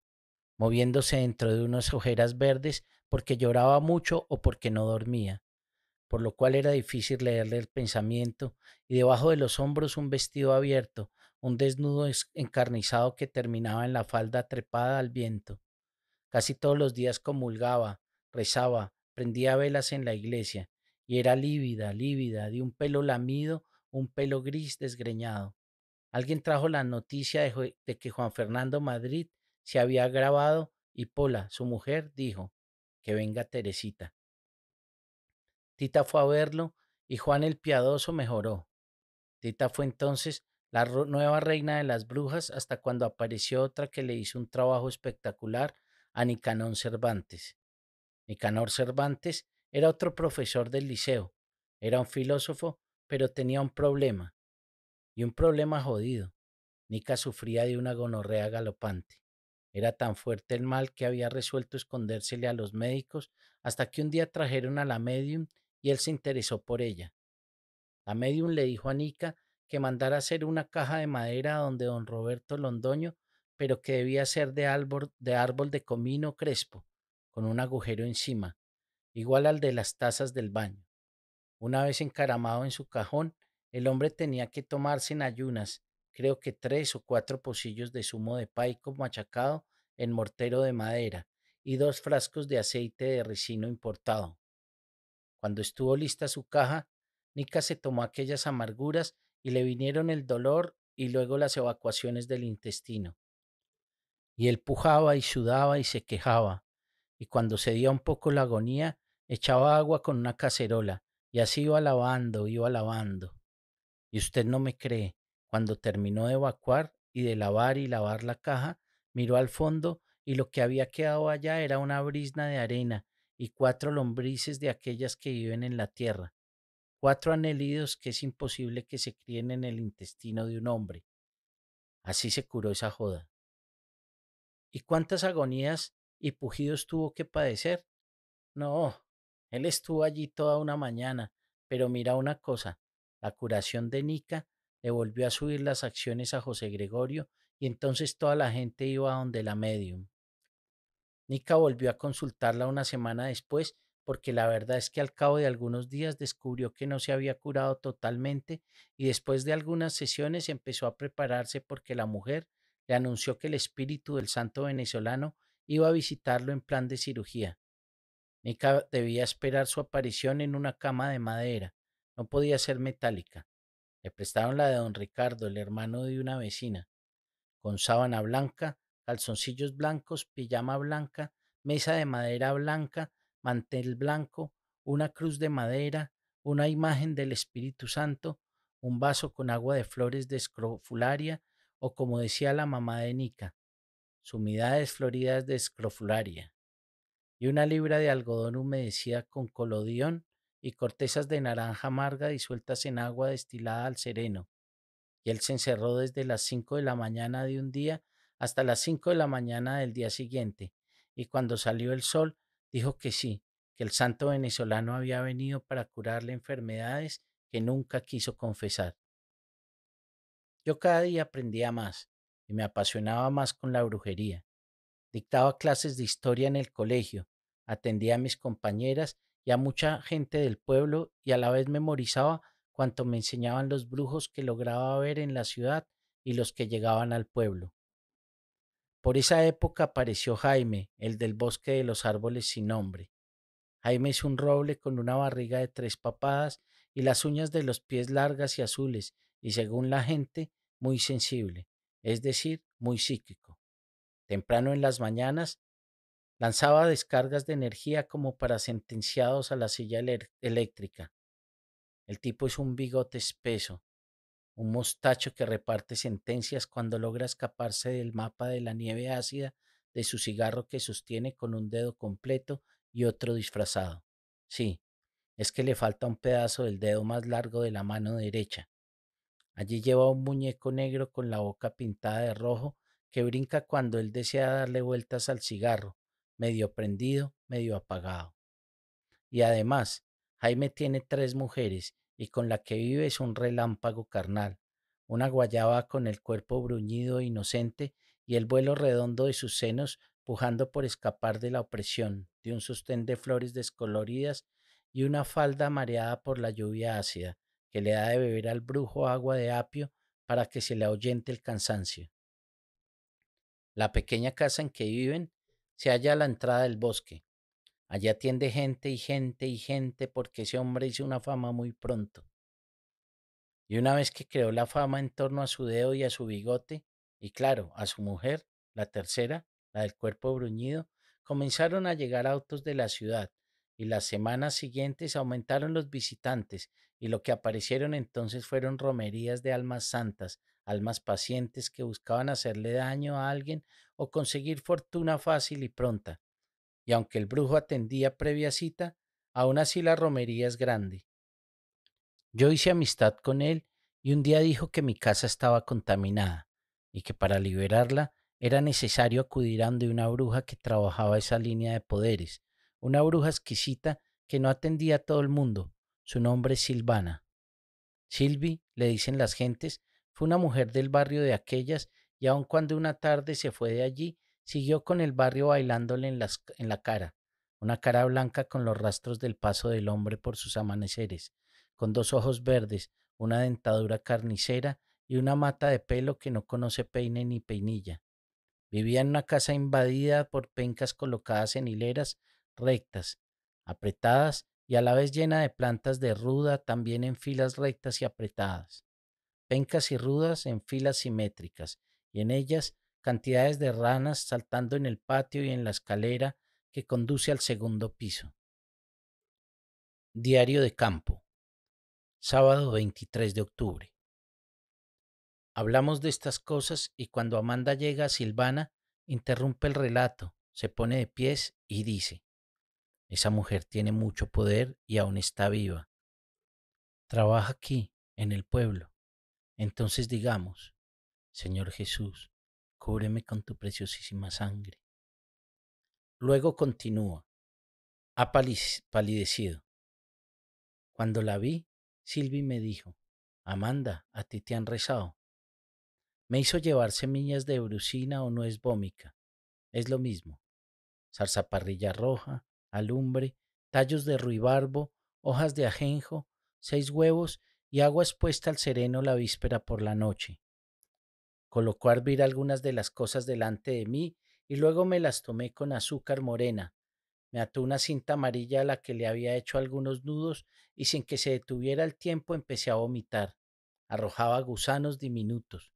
moviéndose dentro de unas ojeras verdes porque lloraba mucho o porque no dormía, por lo cual era difícil leerle el pensamiento, y debajo de los hombros un vestido abierto, un desnudo encarnizado que terminaba en la falda trepada al viento. Casi todos los días comulgaba, rezaba, prendía velas en la iglesia, y era lívida, lívida, de un pelo lamido, un pelo gris desgreñado. Alguien trajo la noticia de que Juan Fernando Madrid se había grabado y Pola, su mujer, dijo: que venga Teresita. Tita fue a verlo y Juan el Piadoso mejoró. Tita fue entonces la nueva reina de las brujas hasta cuando apareció otra que le hizo un trabajo espectacular a Nicanor Cervantes. Nicanor Cervantes era otro profesor del liceo, era un filósofo, pero tenía un problema, y un problema jodido. Nica sufría de una gonorrea galopante. Era tan fuerte el mal que había resuelto escondérsele a los médicos hasta que un día trajeron a la medium y él se interesó por ella. La medium le dijo a Nica que mandara hacer una caja de madera donde don Roberto Londoño, pero que debía ser de árbol de comino crespo, con un agujero encima, igual al de las tazas del baño. Una vez encaramado en su cajón, el hombre tenía que tomarse en ayunas, creo que 3 o 4 pocillos de zumo de paico machacado en mortero de madera y 2 frascos de aceite de ricino importado. Cuando estuvo lista su caja, Nica se tomó aquellas amarguras y le vinieron el dolor y luego las evacuaciones del intestino. Y él pujaba y sudaba y se quejaba, y cuando cedía un poco la agonía, echaba agua con una cacerola, y así iba lavando, iba lavando. Y usted no me cree, cuando terminó de evacuar y de lavar y lavar la caja, miró al fondo y lo que había quedado allá era una brizna de arena y 4 lombrices de aquellas que viven en la tierra, 4 anélidos que es imposible que se críen en el intestino de un hombre. Así se curó esa joda. ¿Y cuántas agonías y pujidos tuvo que padecer? No, él estuvo allí toda una mañana, pero mira una cosa, la curación de Nica le volvió a subir las acciones a José Gregorio y entonces toda la gente iba a donde la medium. Nica volvió a consultarla una semana después porque la verdad es que al cabo de algunos días descubrió que no se había curado totalmente y después de algunas sesiones empezó a prepararse porque la mujer le anunció que el espíritu del santo venezolano iba a visitarlo en plan de cirugía. Nica debía esperar su aparición en una cama de madera. No podía ser metálica. Le prestaron la de don Ricardo, el hermano de una vecina, con sábana blanca, calzoncillos blancos, pijama blanca, mesa de madera blanca, mantel blanco, una cruz de madera, una imagen del Espíritu Santo, un vaso con agua de flores de escrofularia, o como decía la mamá de Nica, sumidades floridas de escrofularia y una libra de algodón humedecida con colodión y cortezas de naranja amarga disueltas en agua destilada al sereno. Y él se encerró desde las 5 de la mañana de un día hasta las 5 de la mañana del día siguiente, y cuando salió el sol, dijo que sí, que el santo venezolano había venido para curarle enfermedades que nunca quiso confesar. Yo cada día aprendía más y me apasionaba más con la brujería. Dictaba clases de historia en el colegio, atendía a mis compañeras y a mucha gente del pueblo y a la vez memorizaba cuanto me enseñaban los brujos que lograba ver en la ciudad y los que llegaban al pueblo. Por esa época apareció Jaime, el del bosque de los árboles sin nombre. Jaime es un roble con una barriga de 3 papadas y las uñas de los pies largas y azules y según la gente muy sensible, es decir, muy psíquico. Temprano en las mañanas lanzaba descargas de energía como para sentenciados a la silla eléctrica. El tipo es un bigote espeso, un mostacho que reparte sentencias cuando logra escaparse del mapa de la nieve ácida de su cigarro que sostiene con un dedo completo y otro disfrazado. Sí, es que le falta un pedazo del dedo más largo de la mano derecha. Allí lleva un muñeco negro con la boca pintada de rojo que brinca cuando él desea darle vueltas al cigarro, medio prendido, medio apagado. Y además, Jaime tiene 3 mujeres y con la que vive es un relámpago carnal, una guayaba con el cuerpo bruñido e inocente y el vuelo redondo de sus senos pujando por escapar de la opresión, de un sostén de flores descoloridas y una falda mareada por la lluvia ácida, que le da de beber al brujo agua de apio para que se le ahuyente el cansancio. La pequeña casa en que viven se halla a la entrada del bosque. Allí atiende gente y gente y gente porque ese hombre hizo una fama muy pronto. Y una vez que creó la fama en torno a su dedo y a su bigote, y claro, a su mujer, la tercera, la del cuerpo bruñido, comenzaron a llegar autos de la ciudad, y las semanas siguientes aumentaron los visitantes, y lo que aparecieron entonces fueron romerías de almas santas, almas pacientes que buscaban hacerle daño a alguien o conseguir fortuna fácil y pronta. Y aunque el brujo atendía previa cita, aún así la romería es grande. Yo hice amistad con él y un día dijo que mi casa estaba contaminada y que para liberarla era necesario acudir a donde una bruja que trabajaba esa línea de poderes, una bruja exquisita que no atendía a todo el mundo. Su nombre es Silvana. Silvi, le dicen las gentes, fue una mujer del barrio de aquellas y aun cuando una tarde se fue de allí, siguió con el barrio bailándole en la cara, una cara blanca con los rastros del paso del hombre por sus amaneceres, con 2 ojos verdes, una dentadura carnicera y una mata de pelo que no conoce peine ni peinilla. Vivía en una casa invadida por pencas colocadas en hileras rectas, apretadas y a la vez llena de plantas de ruda también en filas rectas y apretadas. Pencas y rudas en filas simétricas, y en ellas cantidades de ranas saltando en el patio y en la escalera que conduce al segundo piso. Diario de campo, sábado 23 de octubre. Hablamos de estas cosas y cuando Amanda llega a Silvana, interrumpe el relato, se pone de pies y dice, esa mujer tiene mucho poder y aún está viva. Trabaja aquí, en el pueblo. Entonces digamos, Señor Jesús, cúbreme con tu preciosísima sangre. Luego continúa, ha palidecido. Cuando la vi, Silvi me dijo, Amanda, a ti te han rezado. Me hizo llevar semillas de brucina o nuez vómica. Es lo mismo. Zarzaparrilla roja, alumbre, tallos de ruibarbo, hojas de ajenjo, 6 huevos y agua expuesta al sereno la víspera por la noche. Colocó a hervir algunas de las cosas delante de mí y luego me las tomé con azúcar morena. Me ató una cinta amarilla a la que le había hecho algunos nudos y sin que se detuviera el tiempo empecé a vomitar. Arrojaba gusanos diminutos.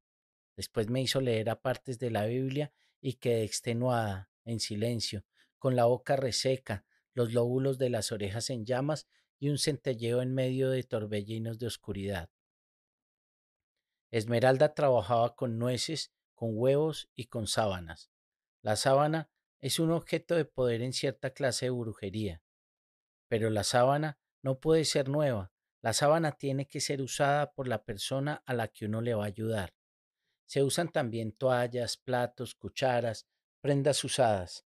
Después me hizo leer a partes de la Biblia y quedé extenuada, en silencio, con la boca reseca, los lóbulos de las orejas en llamas y un centelleo en medio de torbellinos de oscuridad. Esmeralda trabajaba con nueces, con huevos y con sábanas. La sábana es un objeto de poder en cierta clase de brujería, pero la sábana no puede ser nueva. La sábana tiene que ser usada por la persona a la que uno le va a ayudar. Se usan también toallas, platos, cucharas, prendas usadas.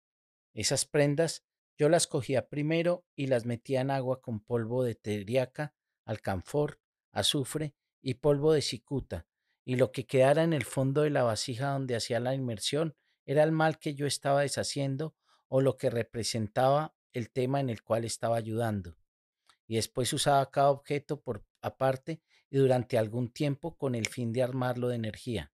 Esas prendas yo las cogía primero y las metía en agua con polvo de teriaca, alcanfor, azufre y polvo de cicuta, y lo que quedara en el fondo de la vasija donde hacía la inmersión era el mal que yo estaba deshaciendo o lo que representaba el tema en el cual estaba ayudando. Y después usaba cada objeto por aparte y durante algún tiempo con el fin de armarlo de energía.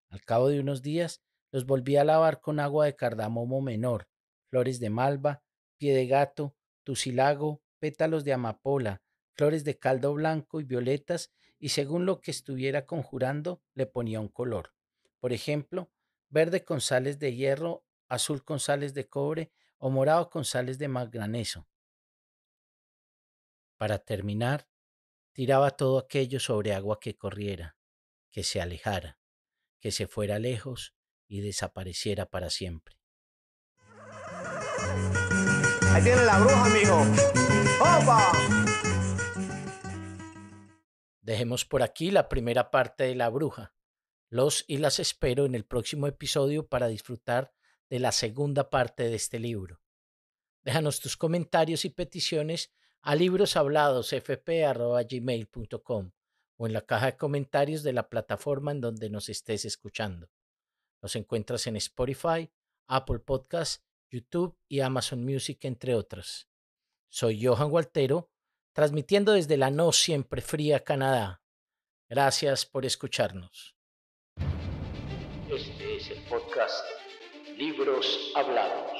Al cabo de unos días, los volví a lavar con agua de cardamomo menor, flores de malva, pie de gato, tucilago, pétalos de amapola, flores de caldo blanco y violetas, y según lo que estuviera conjurando, le ponía un color. Por ejemplo, verde con sales de hierro, azul con sales de cobre o morado con sales de manganeso. Para terminar, tiraba todo aquello sobre agua que corriera, que se alejara, que se fuera lejos y desapareciera para siempre. Ahí tiene la bruja, mijo. ¡Opa! Dejemos por aquí la primera parte de La Bruja. Los y las espero en el próximo episodio para disfrutar de la segunda parte de este libro. Déjanos tus comentarios y peticiones a libroshabladosfp@gmail.com o en la caja de comentarios de la plataforma en donde nos estés escuchando. Nos encuentras en Spotify, Apple Podcasts, YouTube y Amazon Music, entre otras. Soy Johan Waltero, transmitiendo desde la no siempre fría Canadá. Gracias por escucharnos. Este es el podcast Libros Hablados.